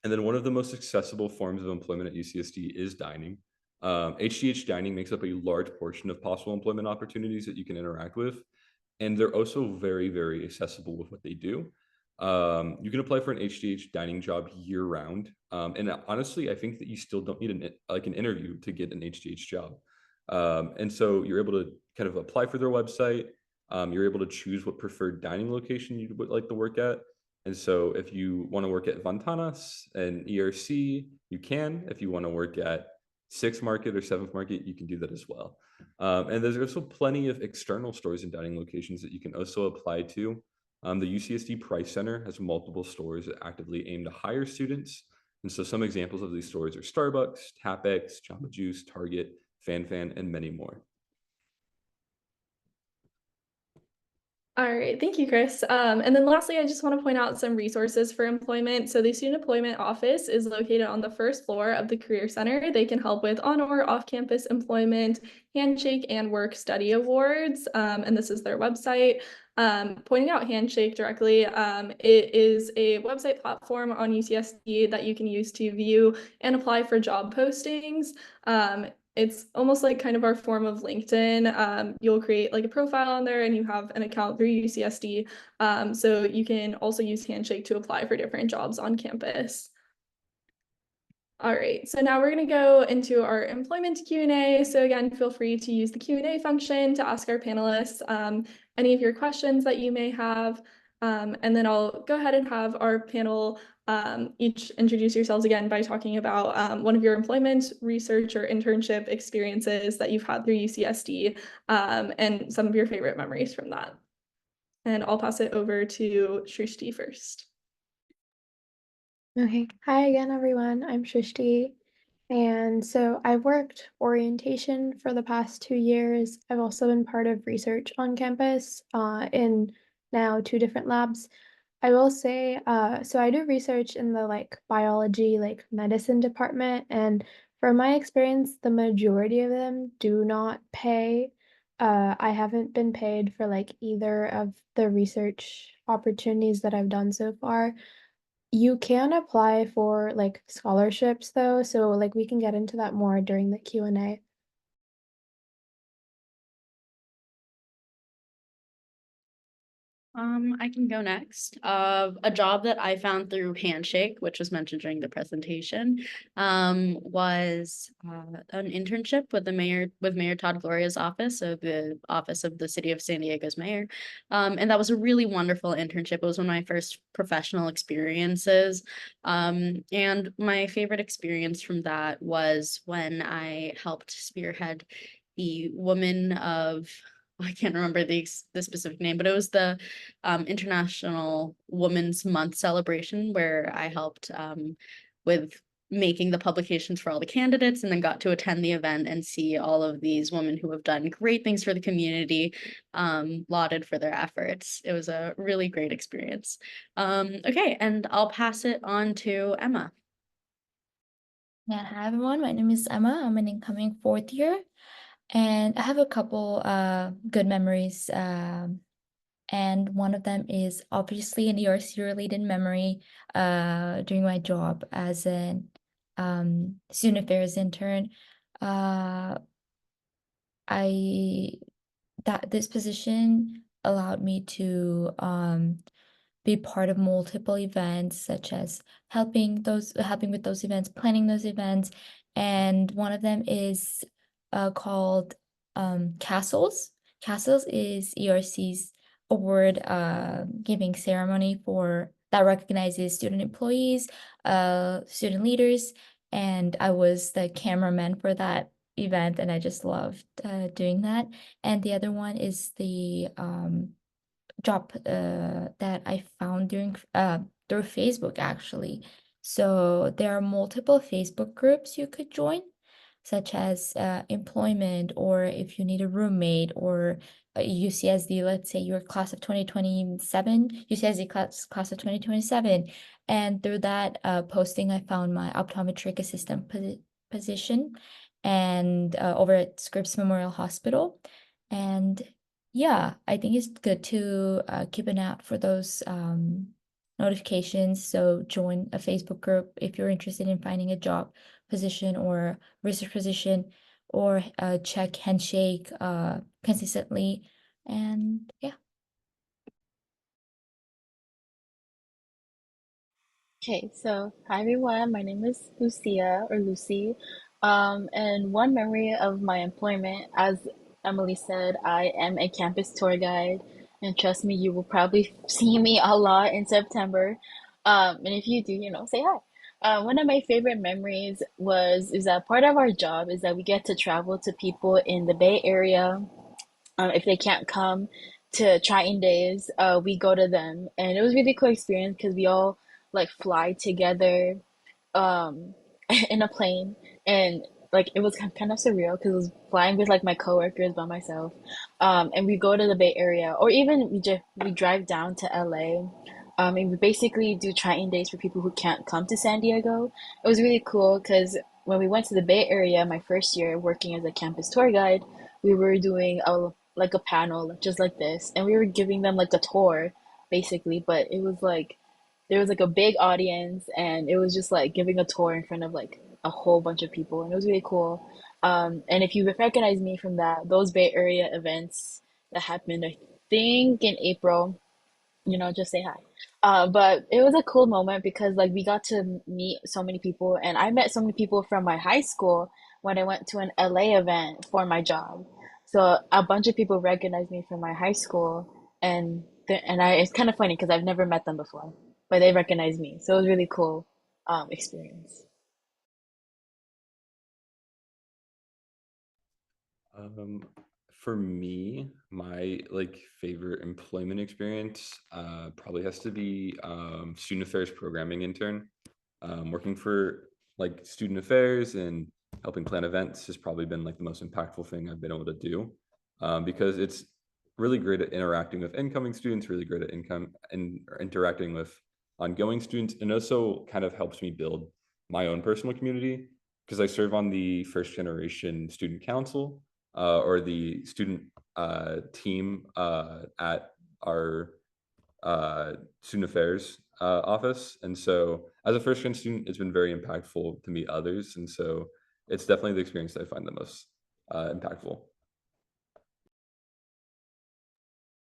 And then one of the most accessible forms of employment at UCSD is dining. HTH dining makes up a large portion of possible employment opportunities that you can interact with. And they're also very, very accessible with what they do. You can apply for an HTH dining job year round. And honestly, I think that you still don't need an interview to get an HTH job. And so you're able to kind of apply for their website. You're able to choose what preferred dining location you would like to work at. And so if you want to work at Vantanas and ERC, you can. If you want to work at 6th Market or 7th Market, you can do that as well. And there's also plenty of external stores and dining locations that you can also apply to. The UCSD Price Center has multiple stores that actively aim to hire students. And so some examples of these stores are Starbucks, TapX, Jamba Juice, Target, FanFan, and many more. All right, thank you, Chris. And then lastly, I just want to point out some resources for employment. So the Student Employment Office is located on the first floor of the Career Center. They can help with on or off-campus employment, handshake, and work study awards. And this is their website. Pointing out Handshake directly, it is a website platform on UCSD that you can use to view and apply for job postings. It's almost like kind of our form of LinkedIn. You'll create like a profile on there and you have an account through UCSD. So you can also use Handshake to apply for different jobs on campus. All right, so now we're going to go into our employment Q&A. So again, feel free to use the Q&A function to ask our panelists any of your questions that you may have. And then I'll go ahead and have our panel each introduce yourselves again by talking about one of your employment, research, or internship experiences that you've had through UCSD and some of your favorite memories from that. And I'll pass it over to Shrishti first. Okay, hi again, everyone. I'm Shrishti. And so I've worked orientation for the past 2 years. I've also been part of research on campus in now 2 different labs. I will say, so I do research in the like biology, like medicine department, and from my experience, the majority of them do not pay. I haven't been paid for like either of the research opportunities that I've done so far. You can apply for like scholarships though, so like we can get into that more during the Q&A. I can go next. A job that I found through Handshake, which was mentioned during the presentation, was an internship with Mayor Todd Gloria's office, so the office of the City of San Diego's mayor. And that was a really wonderful internship. It was one of my first professional experiences. And my favorite experience from that was when I helped spearhead the woman of I can't remember the specific name, but it was the International Women's Month celebration where I helped with making the publications for all the candidates and then got to attend the event and see all of these women who have done great things for the community lauded for their efforts. It was a really great experience. Okay, and I'll pass it on to Emma. Yeah, hi everyone. My name is Emma. I'm an incoming fourth year, and I have a couple good memories. And one of them is obviously an ERC related memory during my job as an student affairs intern. This position allowed me to be part of multiple events, such as helping with those events, planning those events, and one of them is called Castles. Castles is ERC's award giving ceremony for that recognizes student employees, student leaders, and I was the cameraman for that event, and I just loved doing that. And the other one is the job that I found through Facebook actually. So there are multiple Facebook groups you could join, such as employment, or if you need a roommate, or UCSD, let's say your class of 2027, UCSD class of 2027. And through that posting, I found my optometric assistant position and over at Scripps Memorial Hospital. And yeah, I think it's good to keep an eye out for those notifications. So join a Facebook group if you're interested in finding a job position or research position, or check Handshake consistently. And yeah. Okay, so hi everyone. My name is Lucia or Lucy. And one memory of my employment, as Emily said, I am a campus tour guide, and trust me, you will probably see me a lot in September. And if you do, say hi. One of my favorite memories is that part of our job is that we get to travel to people in the Bay Area. If they can't come to Triton Days, we go to them, and it was really cool experience because we all like fly together um in a plane, and like it was kind of surreal because I was flying with like my coworkers by myself. And we go to the Bay Area, or even we drive down to LA. And we basically do training days for people who can't come to San Diego. It was really cool because when we went to the Bay Area my first year working as a campus tour guide, we were doing a panel just like this, and we were giving them like a tour basically, but it was like there was like a big audience, and it was just like giving a tour in front of like a whole bunch of people, and it was really cool. And if you recognize me from those Bay Area events that happened, I think in April, just say hi. But it was a cool moment because like we got to meet so many people, and I met so many people from my high school when I went to an LA event for my job. So a bunch of people recognized me from my high school, and it's kind of funny because I've never met them before, but they recognized me. So it was really cool experience. Um, for me, my like favorite employment experience probably has to be student affairs programming intern. Working for like student affairs and helping plan events has probably been like the most impactful thing I've been able to do, because it's really great at interacting with incoming students, really great at income and interacting with ongoing students, and also kind of helps me build my own personal community because I serve on the first generation student council, or the student team at our student affairs office. And so as a first gen student, it's been very impactful to meet others. And so it's definitely the experience that I find the most impactful.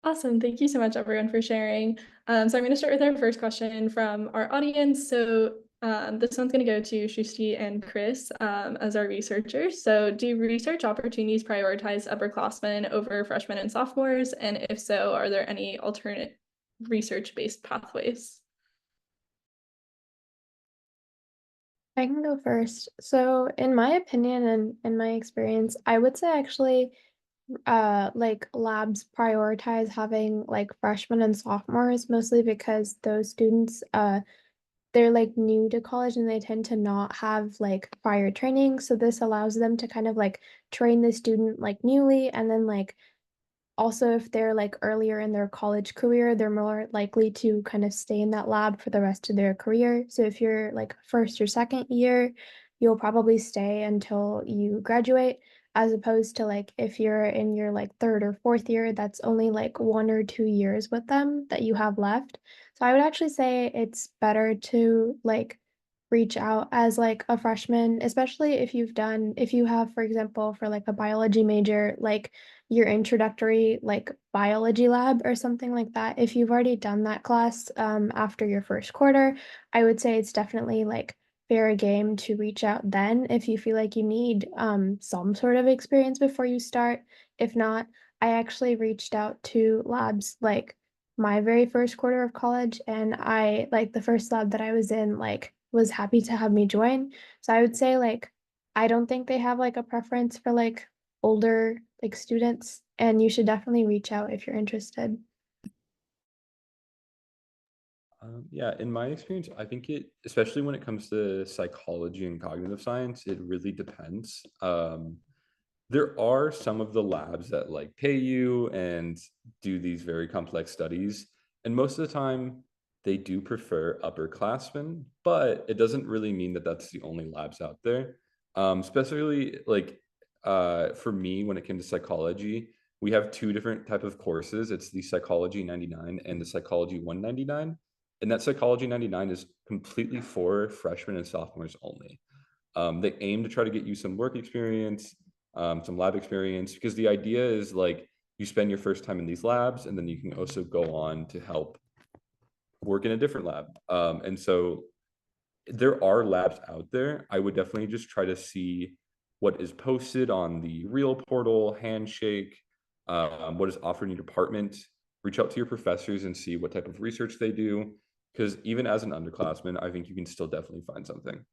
Awesome. Thank you so much, everyone, for sharing. So I'm going to start with our first question from our audience. So this one's going to go to Shusti and Chris as our researchers. So do research opportunities prioritize upperclassmen over freshmen and sophomores? And if so, are there any alternate research-based pathways? I can go first. So, in my opinion and in my experience, I would say actually, like labs prioritize having like freshmen and sophomores mostly because those students, they're like new to college and they tend to not have like prior training. So this allows them to kind of like train the student like newly, and then like also if they're like earlier in their college career, they're more likely to kind of stay in that lab for the rest of their career. So if you're like first or second year, you'll probably stay until you graduate, as opposed to like if you're in your like third or fourth year, that's only like 1 or 2 years with them that you have left. So I would actually say it's better to like reach out as like a freshman, especially if you have, for example, for like a biology major, like your introductory like biology lab or something like that. If you've already done that class after your first quarter, I would say it's definitely like fair game to reach out then if you feel like you need some sort of experience before you start. If not, I actually reached out to labs like my very first quarter of college, and I like the first lab that I was in like was happy to have me join. So I would say like I don't think they have like a preference for like older like students, and you should definitely reach out if you're interested. Yeah, in my experience, I think especially when it comes to psychology and cognitive science, it really depends. There are some of the labs that like pay you and do these very complex studies, and most of the time they do prefer upperclassmen, but it doesn't really mean that that's the only labs out there. Specifically, like for me, when it came to psychology, we have two different type of courses. It's the Psychology 99 and the Psychology 199, and that Psychology 99 is completely for freshmen and sophomores only. They aim to try to get you some work experience, some lab experience, because the idea is like you spend your first time in these labs and then you can also go on to help work in a different lab. And so there are labs out there. I would definitely just try to see what is posted on the Real portal, Handshake, what is offered in your department. Reach out to your professors and see what type of research they do. Because even as an underclassman, I think you can still definitely find something.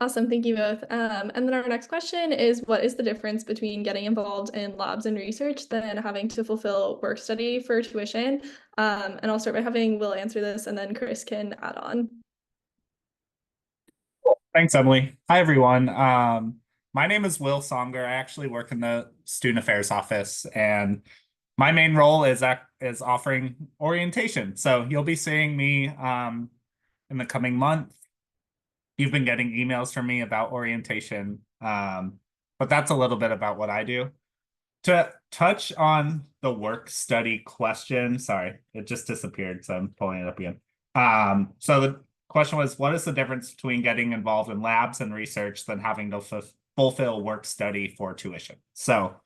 Awesome, thank you both. And then our next question is, what is the difference between getting involved in labs and research than having to fulfill work study for tuition? And I'll start by having Will answer this, and then Chris can add on. Thanks, Emily. Hi, everyone. My name is Will Songer. I actually work in the Student Affairs office, and my main role is offering orientation. So you'll be seeing me in the coming month. You've been getting emails from me about orientation, but that's a little bit about what I do. To touch on the work study question, sorry, it just disappeared, so I'm pulling it up again. So the question was, what is the difference between getting involved in labs and research than having to fulfill work study for tuition? So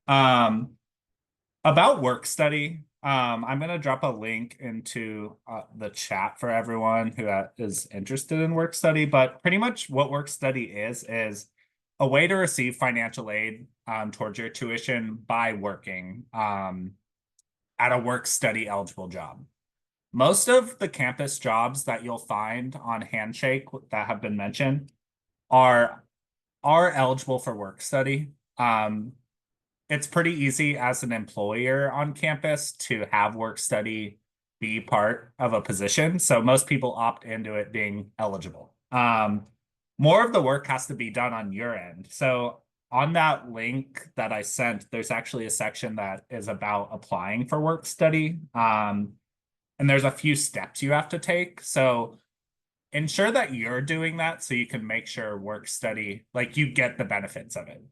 about work study, I'm going to drop a link into the chat for everyone who is interested in work study, but pretty much what work study is a way to receive financial aid towards your tuition by working at a work study eligible job. Most of the campus jobs that you'll find on Handshake that have been mentioned are eligible for work study. It's pretty easy as an employer on campus to have work study be part of a position. So most people opt into it being eligible. More of the work has to be done on your end. So on that link that I sent, there's actually a section that is about applying for work study. And there's a few steps you have to take. So ensure that you're doing that so you can make sure work study, like you get the benefits of it.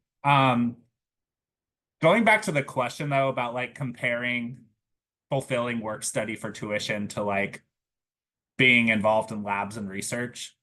Going back to the question though, about like comparing fulfilling work study for tuition to like being involved in labs and research,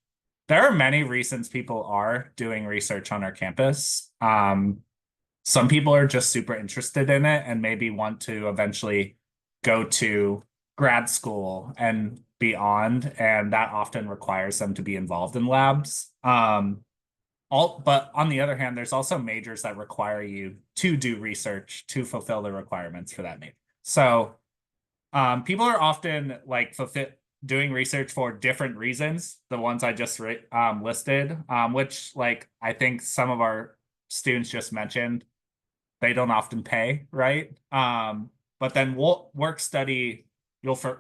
there are many reasons people are doing research on our campus. Some people are just super interested in it and maybe want to eventually go to grad school and beyond, and that often requires them to be involved in labs. But on the other hand, there's also majors that require you to do research to fulfill the requirements for that major. So people are often like doing research for different reasons, the ones I just listed, which like I think some of our students just mentioned, they don't often pay, right? But then work study,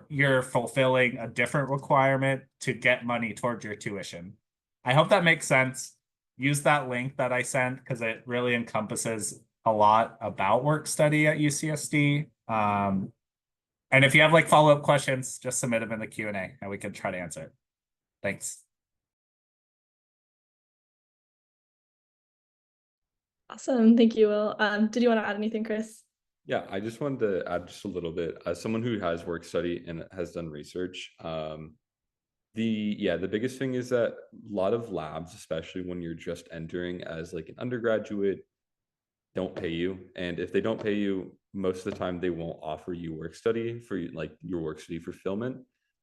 you're fulfilling a different requirement to get money towards your tuition. I hope that makes sense. Use that link that I sent because it really encompasses a lot about work study at UCSD. And if you have like follow-up questions, just submit them in the Q&A and we can try to answer it. Thanks. Awesome, thank you, Will. Did you want to add anything, Chris? Yeah, I just wanted to add just a little bit. As someone who has work study and has done research, the biggest thing is that a lot of labs, especially when you're just entering as like an undergraduate, don't pay you. And if they don't pay you, most of the time they won't offer you work study for like your work study fulfillment.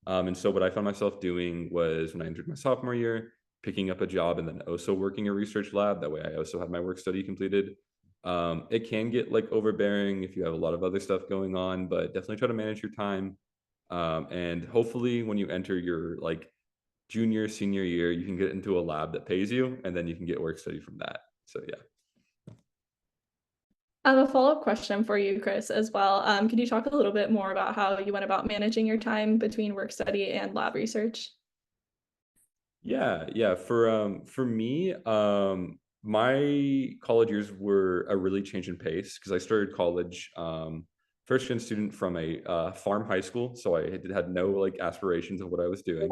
And so what I found myself doing was when I entered my sophomore year, picking up a job and then also working a research lab. That way I also had my work study completed. It can get like overbearing if you have a lot of other stuff going on, but definitely try to manage your time. And hopefully when you enter your like junior, senior year, you can get into a lab that pays you and then you can get work study from that. So yeah. A follow-up question for you, Chris, as well. Could you talk a little bit more about how you went about managing your time between work study and lab research? Yeah. For me, my college years were a really change in pace because I started college first gen student from a farm high school, so I had no like aspirations of what I was doing.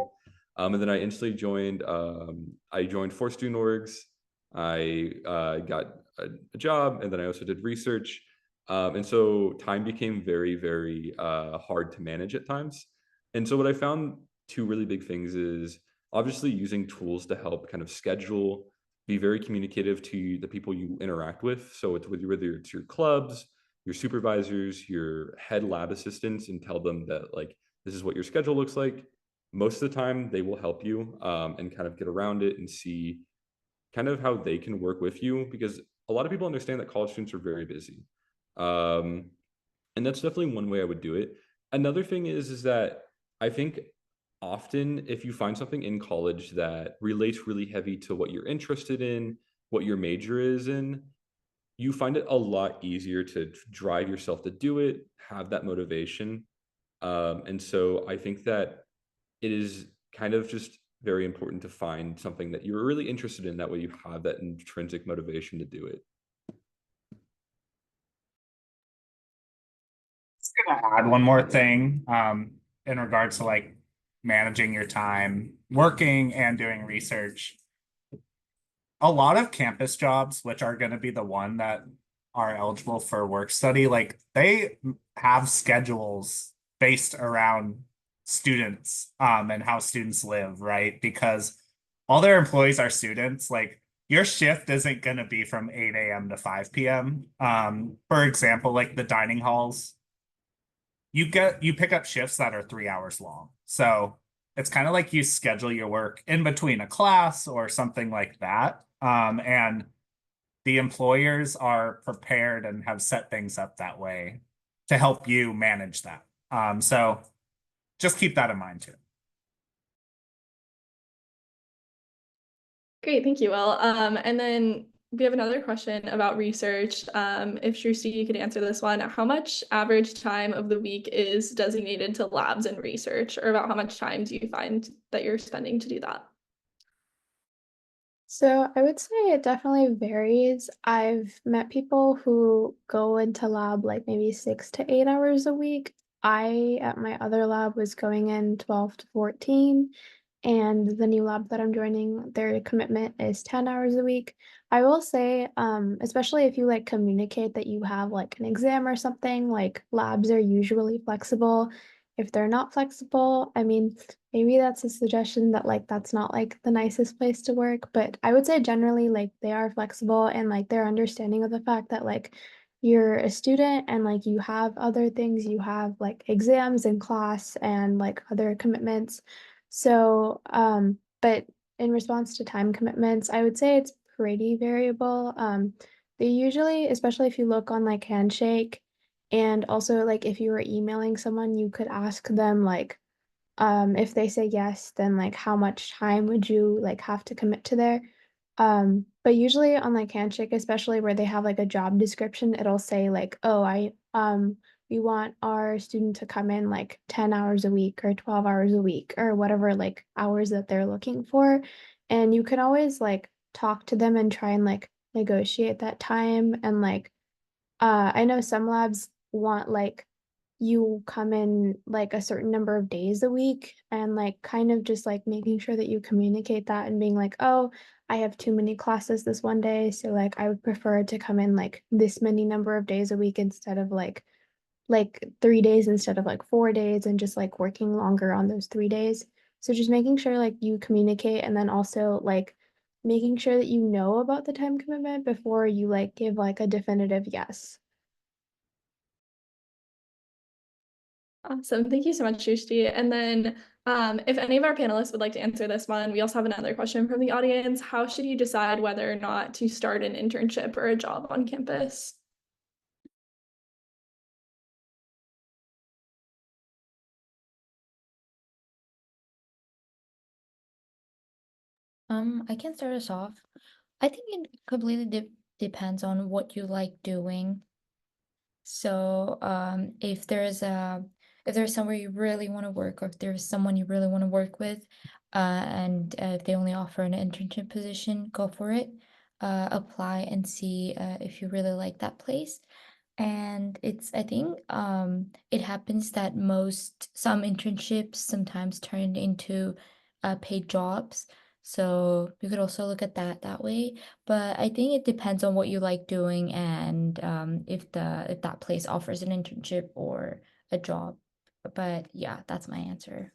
And then I instantly joined. I joined 4 student orgs. I got a job, and then I also did research. And so time became very, very hard to manage at times. And so what I found 2 really big things is obviously using tools to help kind of schedule, be very communicative to the people you interact with. So it's whether it's your clubs, your supervisors, your head lab assistants, and tell them that like this is what your schedule looks like. Most of the time they will help you and kind of get around it and see kind of how they can work with you, because a lot of people understand that college students are very busy. And that's definitely one way I would do it. Another thing is that I think often if you find something in college that relates really heavy to what you're interested in, what your major is in, you find it a lot easier to drive yourself to do it, have that motivation. And so I think that it is kind of just very important to find something that you're really interested in. That way you have that intrinsic motivation to do it. Just gonna add one more thing in regards to like managing your time, working and doing research. A lot of campus jobs, which are going to be the one that are eligible for work study, like they have schedules based around students and how students live, right? Because all their employees are students. Like your shift isn't going to be from 8 a.m. to 5 p.m. For example, like the dining halls, you pick up shifts that are 3 hours long. So it's kind of like you schedule your work in between a class or something like that. And the employers are prepared and have set things up that way to help you manage that. So just keep that in mind too. Great, thank you, Will. And then we have another question about research. If Shrusti, you could answer this one. How much average time of the week is designated to labs and research, or about how much time do you find that you're spending to do that? So I would say it definitely varies. I've met people who go into lab like maybe 6 to 8 hours a week. I, at my other lab, was going in 12 to 14. And the new lab that I'm joining, their commitment is 10 hours a week. I will say, especially if you like communicate that you have like an exam or something, like labs are usually flexible. If they're not flexible, I mean, maybe that's a suggestion that like that's not like the nicest place to work, but I would say generally like they are flexible and like they're understanding of the fact that like you're a student and like you have other things, you have like exams and class and like other commitments. So, but in response to time commitments, I would say it's pretty variable. They usually, especially if you look on like Handshake, and also like if you were emailing someone, you could ask them like, if they say yes, then like how much time would you like have to commit to there? But usually on like Handshake, especially where they have like a job description, it'll say like, oh, we want our student to come in like 10 hours a week or 12 hours a week or whatever like hours that they're looking for. And you can always like talk to them and try and like negotiate that time. And like, I know some labs want like you come in like a certain number of days a week and like kind of just like making sure that you communicate that and being like, oh, I have too many classes this one day. So like I would prefer to come in like this many number of days a week instead of like 3 days instead of like 4 days and just like working longer on those 3 days. So just making sure like you communicate and then also like making sure that you know about the time commitment before you like give like a definitive yes. Awesome. Thank you so much, Shrusti. And then if any of our panelists would like to answer this one, we also have another question from the audience. How should you decide whether or not to start an internship or a job on campus? I can start us off. I think it completely depends on what you like doing. So, if there's somewhere you really want to work, or if there's someone you really want to work with, and if they only offer an internship position, go for it. Apply and see if you really like that place. And I think it happens that some internships sometimes turn into paid jobs. So you could also look at that way. But I think it depends on what you like doing and if that place offers an internship or a job. But yeah, that's my answer.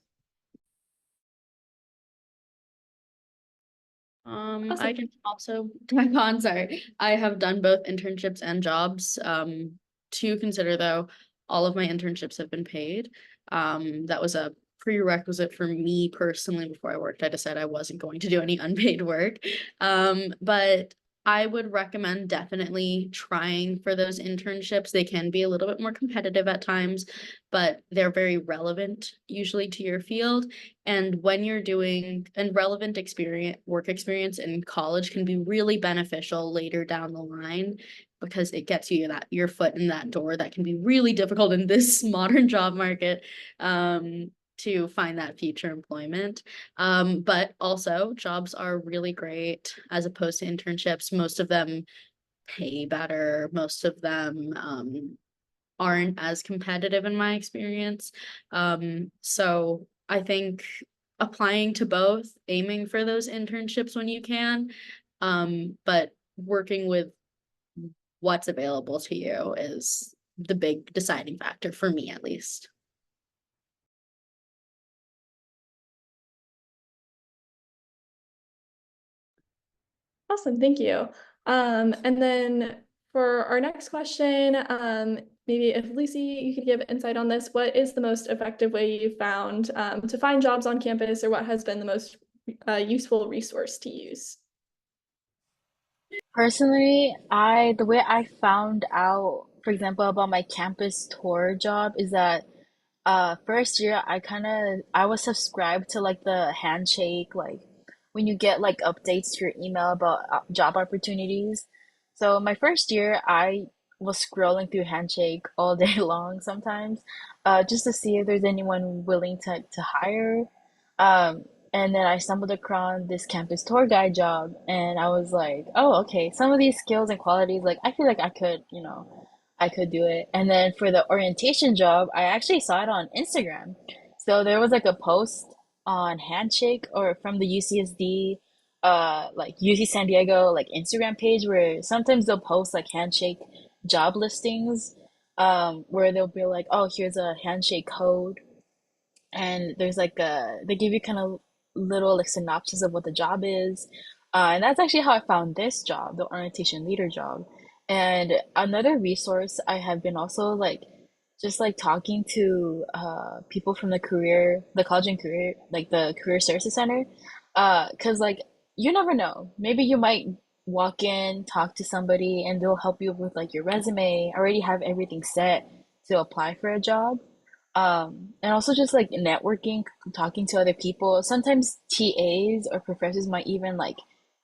I can also tack on, sorry. I have done both internships and jobs. To consider though, all of my internships have been paid. That was a prerequisite for me personally before I worked. I decided I wasn't going to do any unpaid work. But I would recommend definitely trying for those internships. They can be a little bit more competitive at times, but they're very relevant usually to your field. And when you're doing and relevant work experience in college can be really beneficial later down the line, because it gets you your foot in that door that can be really difficult in this modern job market. To find that future employment. But also jobs are really great as opposed to internships. Most of them pay better. Most of them aren't as competitive in my experience. So I think applying to both, aiming for those internships when you can, but working with what's available to you is the big deciding factor for me, at least. Awesome, thank you. And then for our next question, maybe if Lucy, you could give insight on this, what is the most effective way you found to find jobs on campus, or what has been the most useful resource to use? Personally, the way I found out, for example, about my campus tour job is that first year I was subscribed to like the handshake, like when you get like updates to your email about job opportunities. So my first year I was scrolling through handshake all day long sometimes, just to see if there's anyone willing to hire. Um, and then I stumbled across this campus tour guide job, and I was like, oh, okay, some of these skills and qualities, like I feel like I could, I could do it. And then for the orientation job, I actually saw it on Instagram. So there was like a post on Handshake or from the UCSD, like UC San Diego, like Instagram page where sometimes they'll post like Handshake job listings, where they'll be like, oh, here's a Handshake code, and there's like they give you kind of little like synopsis of what the job is, and that's actually how I found this job, the orientation leader job. And another resource I have been also like just like talking to people from the college and career, like the career services center, because like you never know, maybe you might walk in, talk to somebody, and they'll help you with like your resume, already have everything set to apply for a job. And also just like networking, talking to other people. Sometimes TAs or professors might even like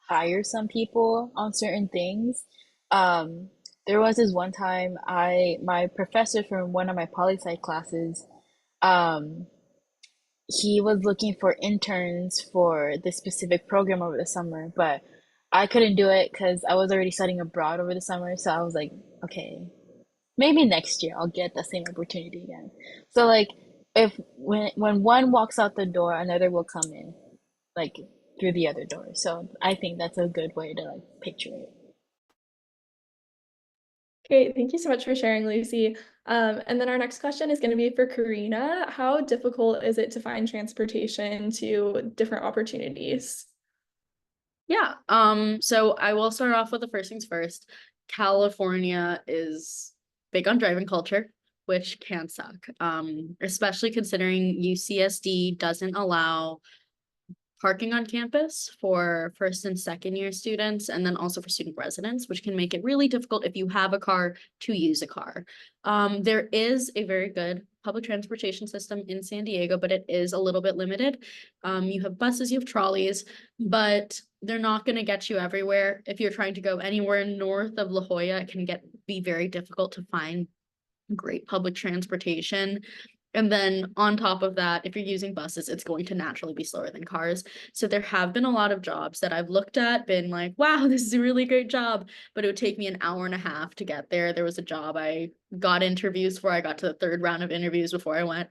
hire some people on certain things. Um, there was this one time my professor from one of my poli sci classes, um, he was looking for interns for this specific program over the summer, but I couldn't do it because I was already studying abroad over the summer. So I was like, okay, maybe next year I'll get the same opportunity again. So like if when one walks out the door, another will come in, like through the other door. So I think that's a good way to like picture it. Great, thank you so much for sharing, Lucy. And then our next question is going to be for Karina. How difficult is it to find transportation to different opportunities? Yeah, so I will start off with the first things first. California is big on driving culture, which can suck. Especially considering UCSD doesn't allow parking on campus for first and second year students, and then also for student residents, which can make it really difficult if you have a car to use a car. There is a very good public transportation system in San Diego, but it is a little bit limited. You have buses, you have trolleys, but they're not going to get you everywhere. If you're trying to go anywhere north of La Jolla, it can be very difficult to find great public transportation. And then on top of that, if you're using buses, it's going to naturally be slower than cars. So there have been a lot of jobs that I've looked at, been like, wow, this is a really great job, but it would take me an hour and a half to get there. There was a job I got interviews for. I got to the third round of interviews before I went,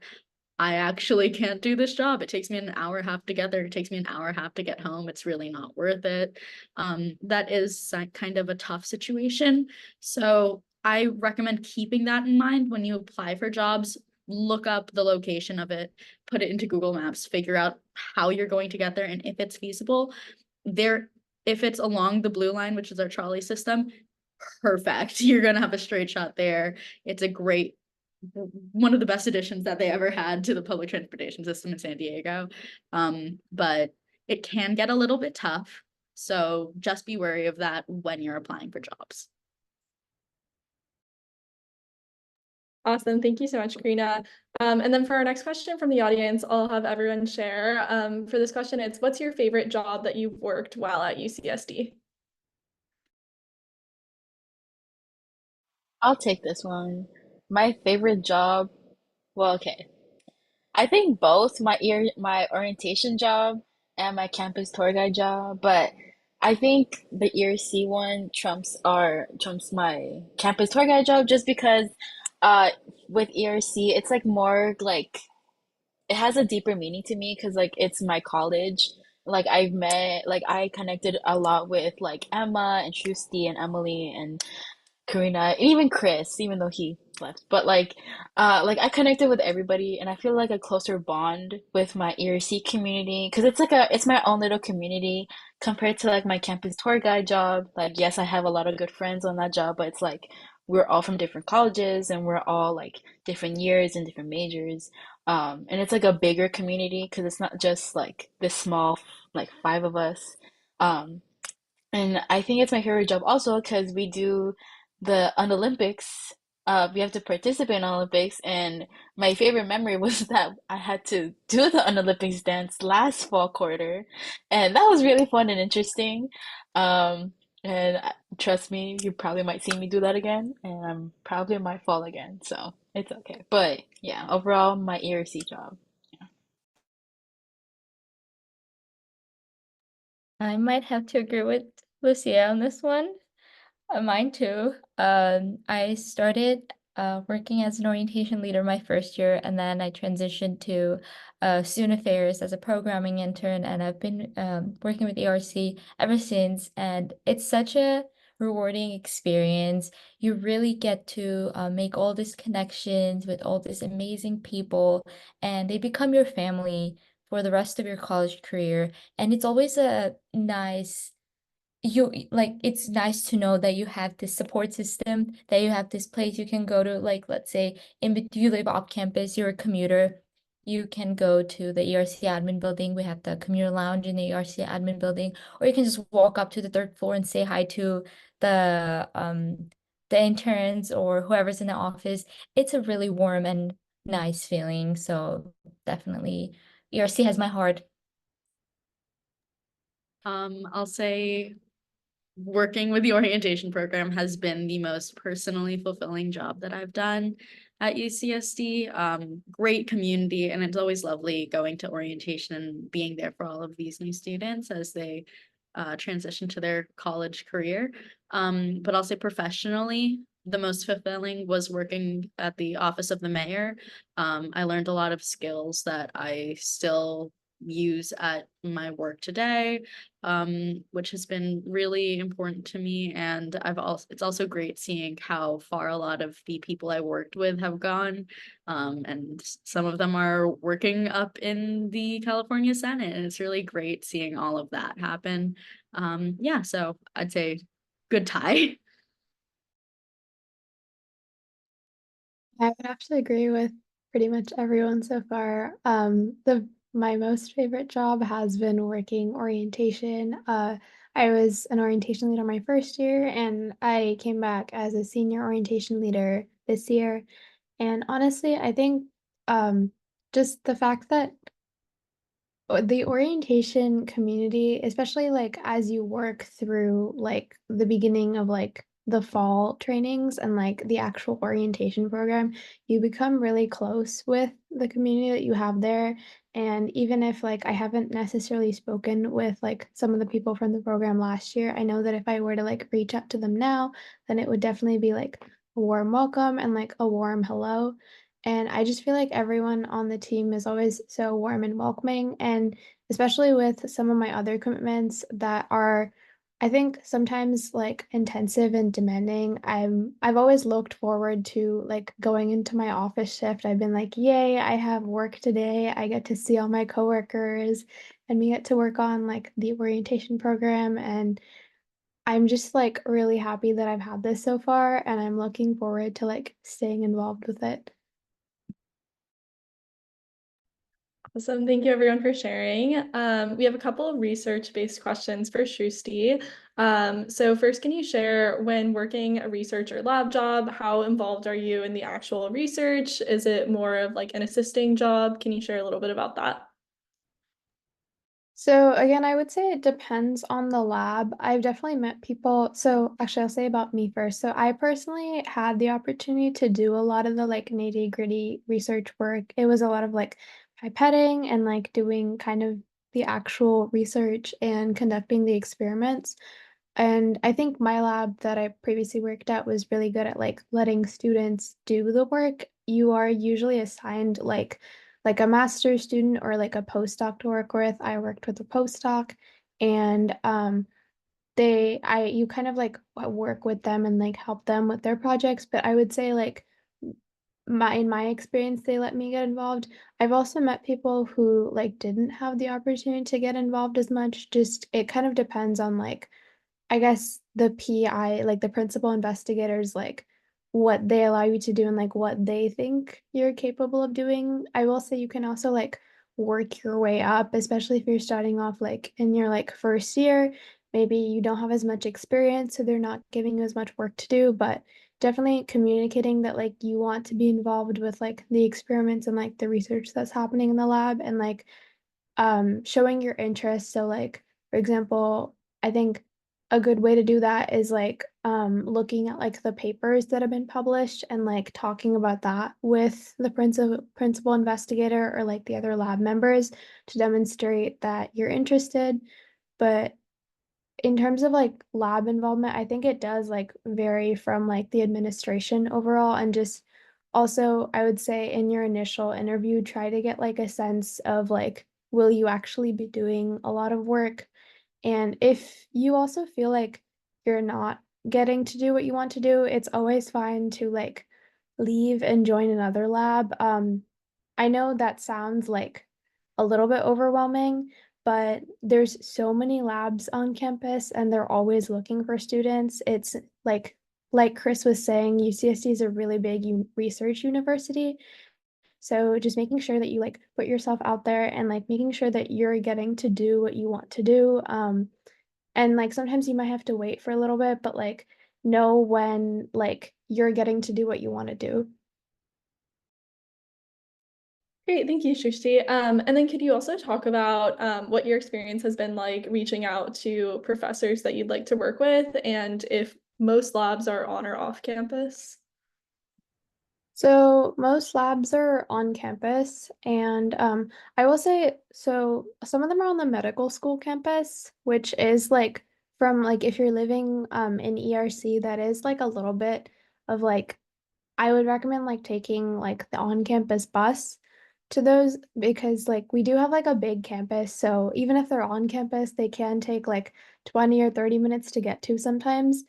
I actually can't do this job. It takes me an hour and a half to get there. It takes me an hour and a half to get home. It's really not worth it. That is kind of a tough situation. So I recommend keeping that in mind when you apply for jobs. Look up the location of it, put it into Google Maps, figure out how you're going to get there, and if it's feasible. If it's along the Blue Line, which is our trolley system, perfect. You're gonna have a straight shot there. It's one of the best additions that they ever had to the public transportation system in San Diego. But it can get a little bit tough. So just be wary of that when you're applying for jobs. Awesome. Thank you so much, Karina. And then for our next question from the audience, I'll have everyone share. For this question, it's what's your favorite job that you've worked while at UCSD? I'll take this one. My favorite job, well, okay. I think both my orientation job and my campus tour guide job, but I think the ERC one trumps my campus tour guide job just because uh with ERC it's like more like it has a deeper meaning to me because like it's my college. Like I connected a lot with like Emma and Shrusti and Emily and Karina, and even Chris, even though he left. But like I connected with everybody, and I feel like a closer bond with my ERC community because it's my own little community compared to like my campus tour guide job. Like, yes, I have a lot of good friends on that job, but it's like we're all from different colleges and we're all like different years and different majors. And it's like a bigger community because it's not just like this small, like five of us. Um, and I think it's my favorite job also because we do the on Olympics. We have to participate in Olympics, and my favorite memory was that I had to do the Olympics dance last fall quarter, and that was really fun and interesting. Um, trust me, you probably might see me do that again, and I'm probably might fall again, so it's okay. But yeah, overall, my ERC job. I might have to agree with Lucia on this one. Mine too. I started working as an orientation leader my first year, and then I transitioned to student affairs as a programming intern, and I've been working with ERC ever since. And it's such a rewarding experience. You really get to make all these connections with all these amazing people, and they become your family for the rest of your college career. And it's always a nice you like it's nice to know that you have this support system, that you have this place you can go to, like let's say you live off campus, you're a commuter, you can go to the ERC admin building. We have the commuter lounge in the ERC admin building, or you can just walk up to the third floor and say hi to the interns or whoever's in the office. It's a really warm and nice feeling. So definitely ERC has my heart. I'll say working with the orientation program has been the most personally fulfilling job that I've done at UCSD. Great community, and it's always lovely going to orientation and being there for all of these new students as they transition to their college career. But I'll say professionally, the most fulfilling was working at the office of the mayor. I learned a lot of skills that I still use at my work today, which has been really important to me. And it's also great seeing how far a lot of the people I worked with have gone. And some of them are working up in the California Senate, and it's really great seeing all of that happen. Yeah, so I'd say good tie. I would have to agree with pretty much everyone so far. The my most favorite job has been working orientation. I was an orientation leader my first year, and I came back as a senior orientation leader this year. And honestly, I think just the fact that the orientation community, especially like as you work through like the beginning of like the fall trainings and like the actual orientation program, you become really close with the community that you have there. And even if like I haven't necessarily spoken with like some of the people from the program last year, I know that if I were to like reach out to them now, then it would definitely be like a warm welcome and like a warm hello. And I just feel like everyone on the team is always so warm and welcoming. And especially with some of my other commitments that are, I think sometimes like intensive and demanding, I've always looked forward to like going into my office shift. I've been like, yay, I have work today. I get to see all my coworkers and we get to work on like the orientation program. And I'm just like really happy that I've had this so far, and I'm looking forward to like staying involved with it. Awesome. Thank you everyone for sharing. We have a couple of research-based questions for Shrusti. So first, can you share when working a research or lab job, how involved are you in the actual research? Is it more of like an assisting job? Can you share a little bit about that? So again, I would say it depends on the lab. I've definitely met people. So actually, I'll say about me first. So I personally had the opportunity to do a lot of the like nitty-gritty research work. It was a lot of like pipetting and like doing kind of the actual research and conducting the experiments. And I think my lab that I previously worked at was really good at like letting students do the work. You are usually assigned like a master's student or like a postdoc to work with. I worked with a postdoc and you kind of like work with them and like help them with their projects, but I would say like in my experience they let me get involved. I've also met people who like didn't have the opportunity to get involved as much. Just it kind of depends on like I guess the PI, like the principal investigators, like what they allow you to do and like what they think you're capable of doing. I will say you can also like work your way up, especially if you're starting off like in your like first year. Maybe you don't have as much experience, so they're not giving you as much work to do, but definitely communicating that like you want to be involved with like the experiments and like the research that's happening in the lab and like showing your interest. So like for example, I think a good way to do that is like looking at like the papers that have been published and like talking about that with the principal investigator or like the other lab members to demonstrate that you're interested. But in terms of like lab involvement, I think it does like vary from like the administration overall and just also I would say in your initial interview, try to get like a sense of like, will you actually be doing a lot of work? And if you also feel like you're not getting to do what you want to do, it's always fine to like leave and join another lab. I know that sounds like a little bit overwhelming, but there's so many labs on campus and they're always looking for students. It's like Chris was saying, UCSD is a really big research university. So just making sure that you like put yourself out there and like making sure that you're getting to do what you want to do. And like sometimes you might have to wait for a little bit, but like know when like you're getting to do what you want to do. Great, thank you, Shrusti. And then could you also talk about what your experience has been like reaching out to professors that you'd like to work with and if most labs are on or off campus? So most labs are on campus, and I will say so some of them are on the medical school campus, which is like from like if you're living in ERC, that is like a little bit of like I would recommend like taking like the on-campus bus to those because like we do have like a big campus. So even if they're on campus, they can take like 20 or 30 minutes to get to sometimes.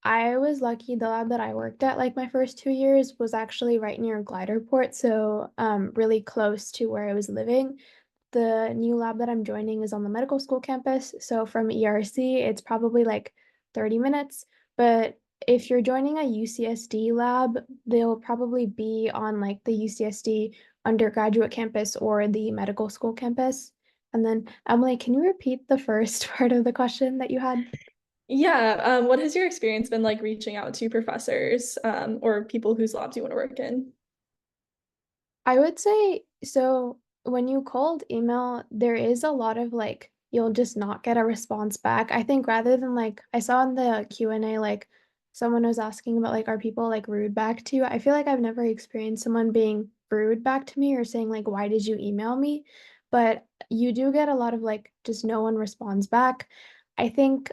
I was lucky the lab that I worked at like my first 2 years was actually right near Gliderport, so really close to where I was living. The new lab that I'm joining is on the medical school campus. So from ERC, it's probably like 30 minutes. But if you're joining a UCSD lab, they'll probably be on like the UCSD undergraduate campus or the medical school campus. And then, Emily, can you repeat the first part of the question that you had? Yeah, what has your experience been like reaching out to professors or people whose labs you want to work in? I would say so when you cold email, there is a lot of like you'll just not get a response back. I think rather than like I saw in the Q&A like someone was asking about like are people like rude back to you? I feel like I've never experienced someone being rude back to me or saying like why did you email me? But you do get a lot of like just no one responds back. I think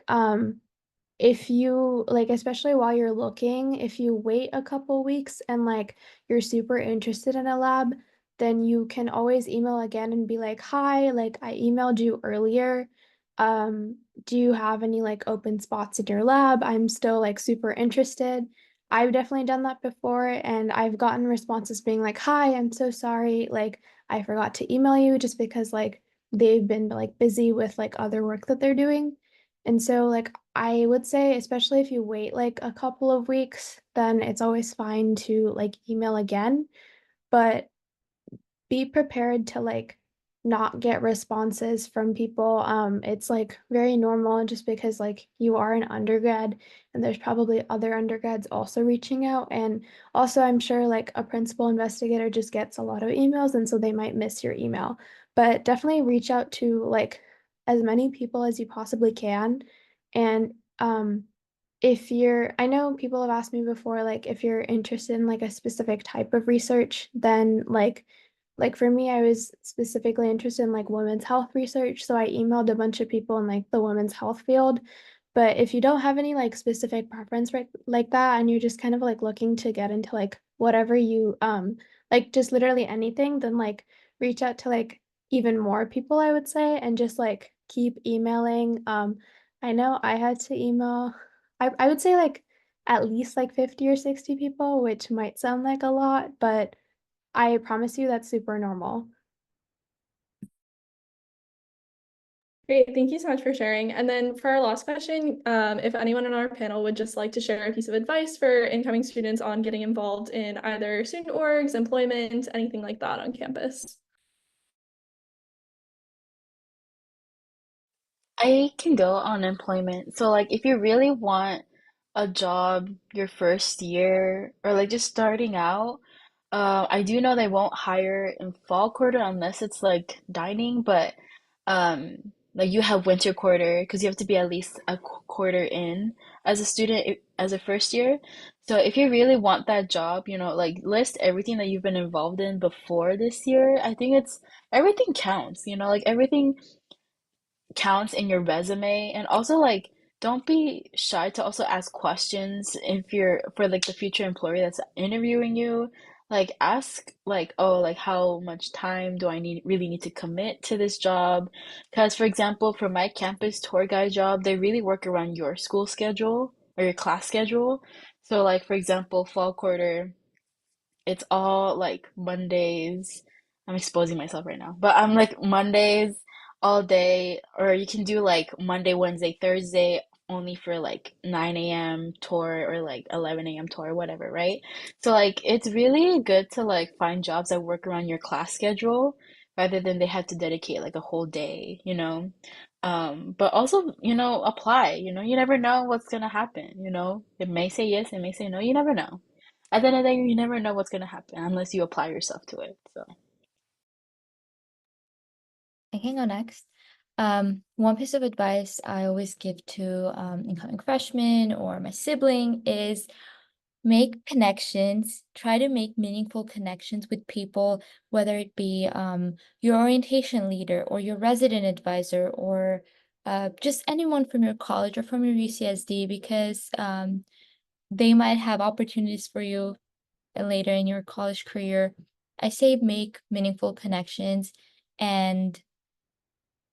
if you like especially while you're looking if you wait a couple weeks and like you're super interested in a lab then you can always email again and be like hi like I emailed you earlier do you have any like open spots in your lab I'm still like super interested I've definitely done that before and I've gotten responses being like hi I'm so sorry like I forgot to email you just because like they've been like busy with like other work that they're doing and so, like, I would say, especially if you wait like a couple of weeks, then it's always fine to like email again, but be prepared to like not get responses from people. It's like very normal just because like you are an undergrad and there's probably other undergrads also reaching out. And also I'm sure like a principal investigator just gets a lot of emails and so they might miss your email. But definitely reach out to like as many people as you possibly can. And if you're, I know people have asked me before, like if you're interested in like a specific type of research, then like for me, I was specifically interested in like women's health research. So I emailed a bunch of people in like the women's health field. But if you don't have any like specific preference like that, and you're just kind of like looking to get into like whatever you like just literally anything, then like reach out to like even more people, I would say, and just like keep emailing. I know I had to email, I would say like at least like 50 or 60 people, which might sound like a lot, but I promise you that's super normal. Great, thank you so much for sharing. And then for our last question, if anyone on our panel would just like to share a piece of advice for incoming students on getting involved in either student orgs, employment, anything like that on campus. I can go on employment. So like if you really want a job your first year or like just starting out, I do know they won't hire in fall quarter unless it's like dining, but like you have winter quarter because you have to be at least a quarter in as a student as a first year. So if you really want that job, you know, like list everything that you've been involved in before this year. I think it's everything counts, you know, like everything counts in your resume. And also like don't be shy to also ask questions if you're for like the future employer that's interviewing you. Like ask like, oh, like how much time do I really need to commit to this job? Because for example, for my campus tour guide job, they really work around your school schedule or your class schedule. So like for example, fall quarter, it's all like Mondays. I'm exposing myself right now, but I'm like Mondays all day, or you can do like Monday, Wednesday, Thursday only for like 9 a.m. tour or like 11 a.m. tour, whatever, right? So like it's really good to like find jobs that work around your class schedule rather than they have to dedicate like a whole day, you know? But also, you know, apply, you know, you never know what's gonna happen, you know? It may say yes, it may say no, you never know. At the end of the day, you never know what's gonna happen unless you apply yourself to it. So I can go next. One piece of advice I always give to incoming freshmen or my sibling is make connections. Try to make meaningful connections with people, whether it be your orientation leader or your resident advisor or just anyone from your college or from your UCSD, because they might have opportunities for you later in your college career. I say make meaningful connections, and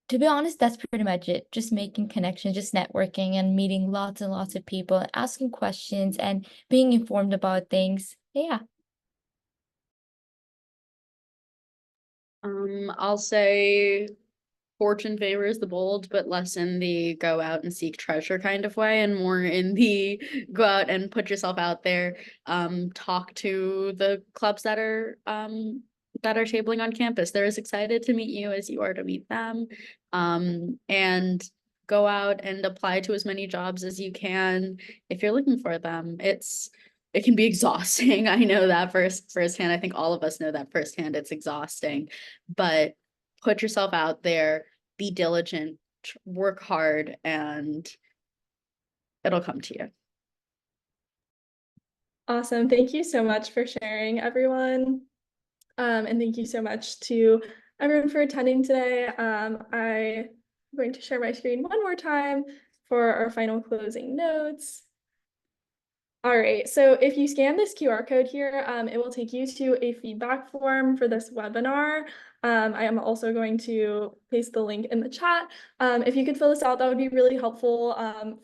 to be honest, that's pretty much it. Just making connections, just networking and meeting lots and lots of people, asking questions and being informed about things. Yeah. I'll say fortune favors the bold, but less in the go out and seek treasure kind of way, and more in the go out and put yourself out there. Talk to the clubs that are tabling on campus. They're as excited to meet you as you are to meet them. And go out and apply to as many jobs as you can if you're looking for them. It can be exhausting. I know that firsthand. I think all of us know that firsthand. It's exhausting, but put yourself out there, be diligent, work hard, and it'll come to you. Awesome. Thank you so much for sharing, everyone. And thank you so much to everyone for attending today. I'm going to share my screen one more time for our final closing notes. All right, so if you scan this QR code here, it will take you to a feedback form for this webinar. I am also going to paste the link in the chat. If you could fill this out, that would be really helpful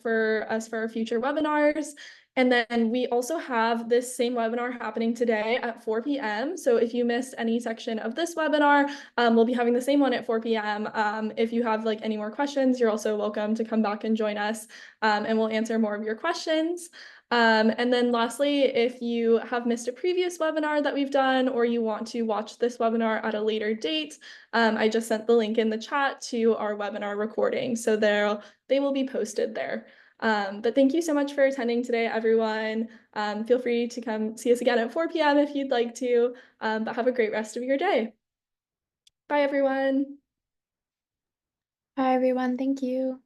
for us for our future webinars. And then we also have this same webinar happening today at 4 p.m. So if you missed any section of this webinar, we'll be having the same one at 4 p.m. If you have like any more questions, you're also welcome to come back and join us and we'll answer more of your questions. And then lastly, if you have missed a previous webinar that we've done, or you want to watch this webinar at a later date, I just sent the link in the chat to our webinar recording. So they will be posted there. But thank you so much for attending today, everyone. Feel free to come see us again at 4 p.m. if you'd like to, but have a great rest of your day. Bye, everyone. Bye, everyone. Thank you.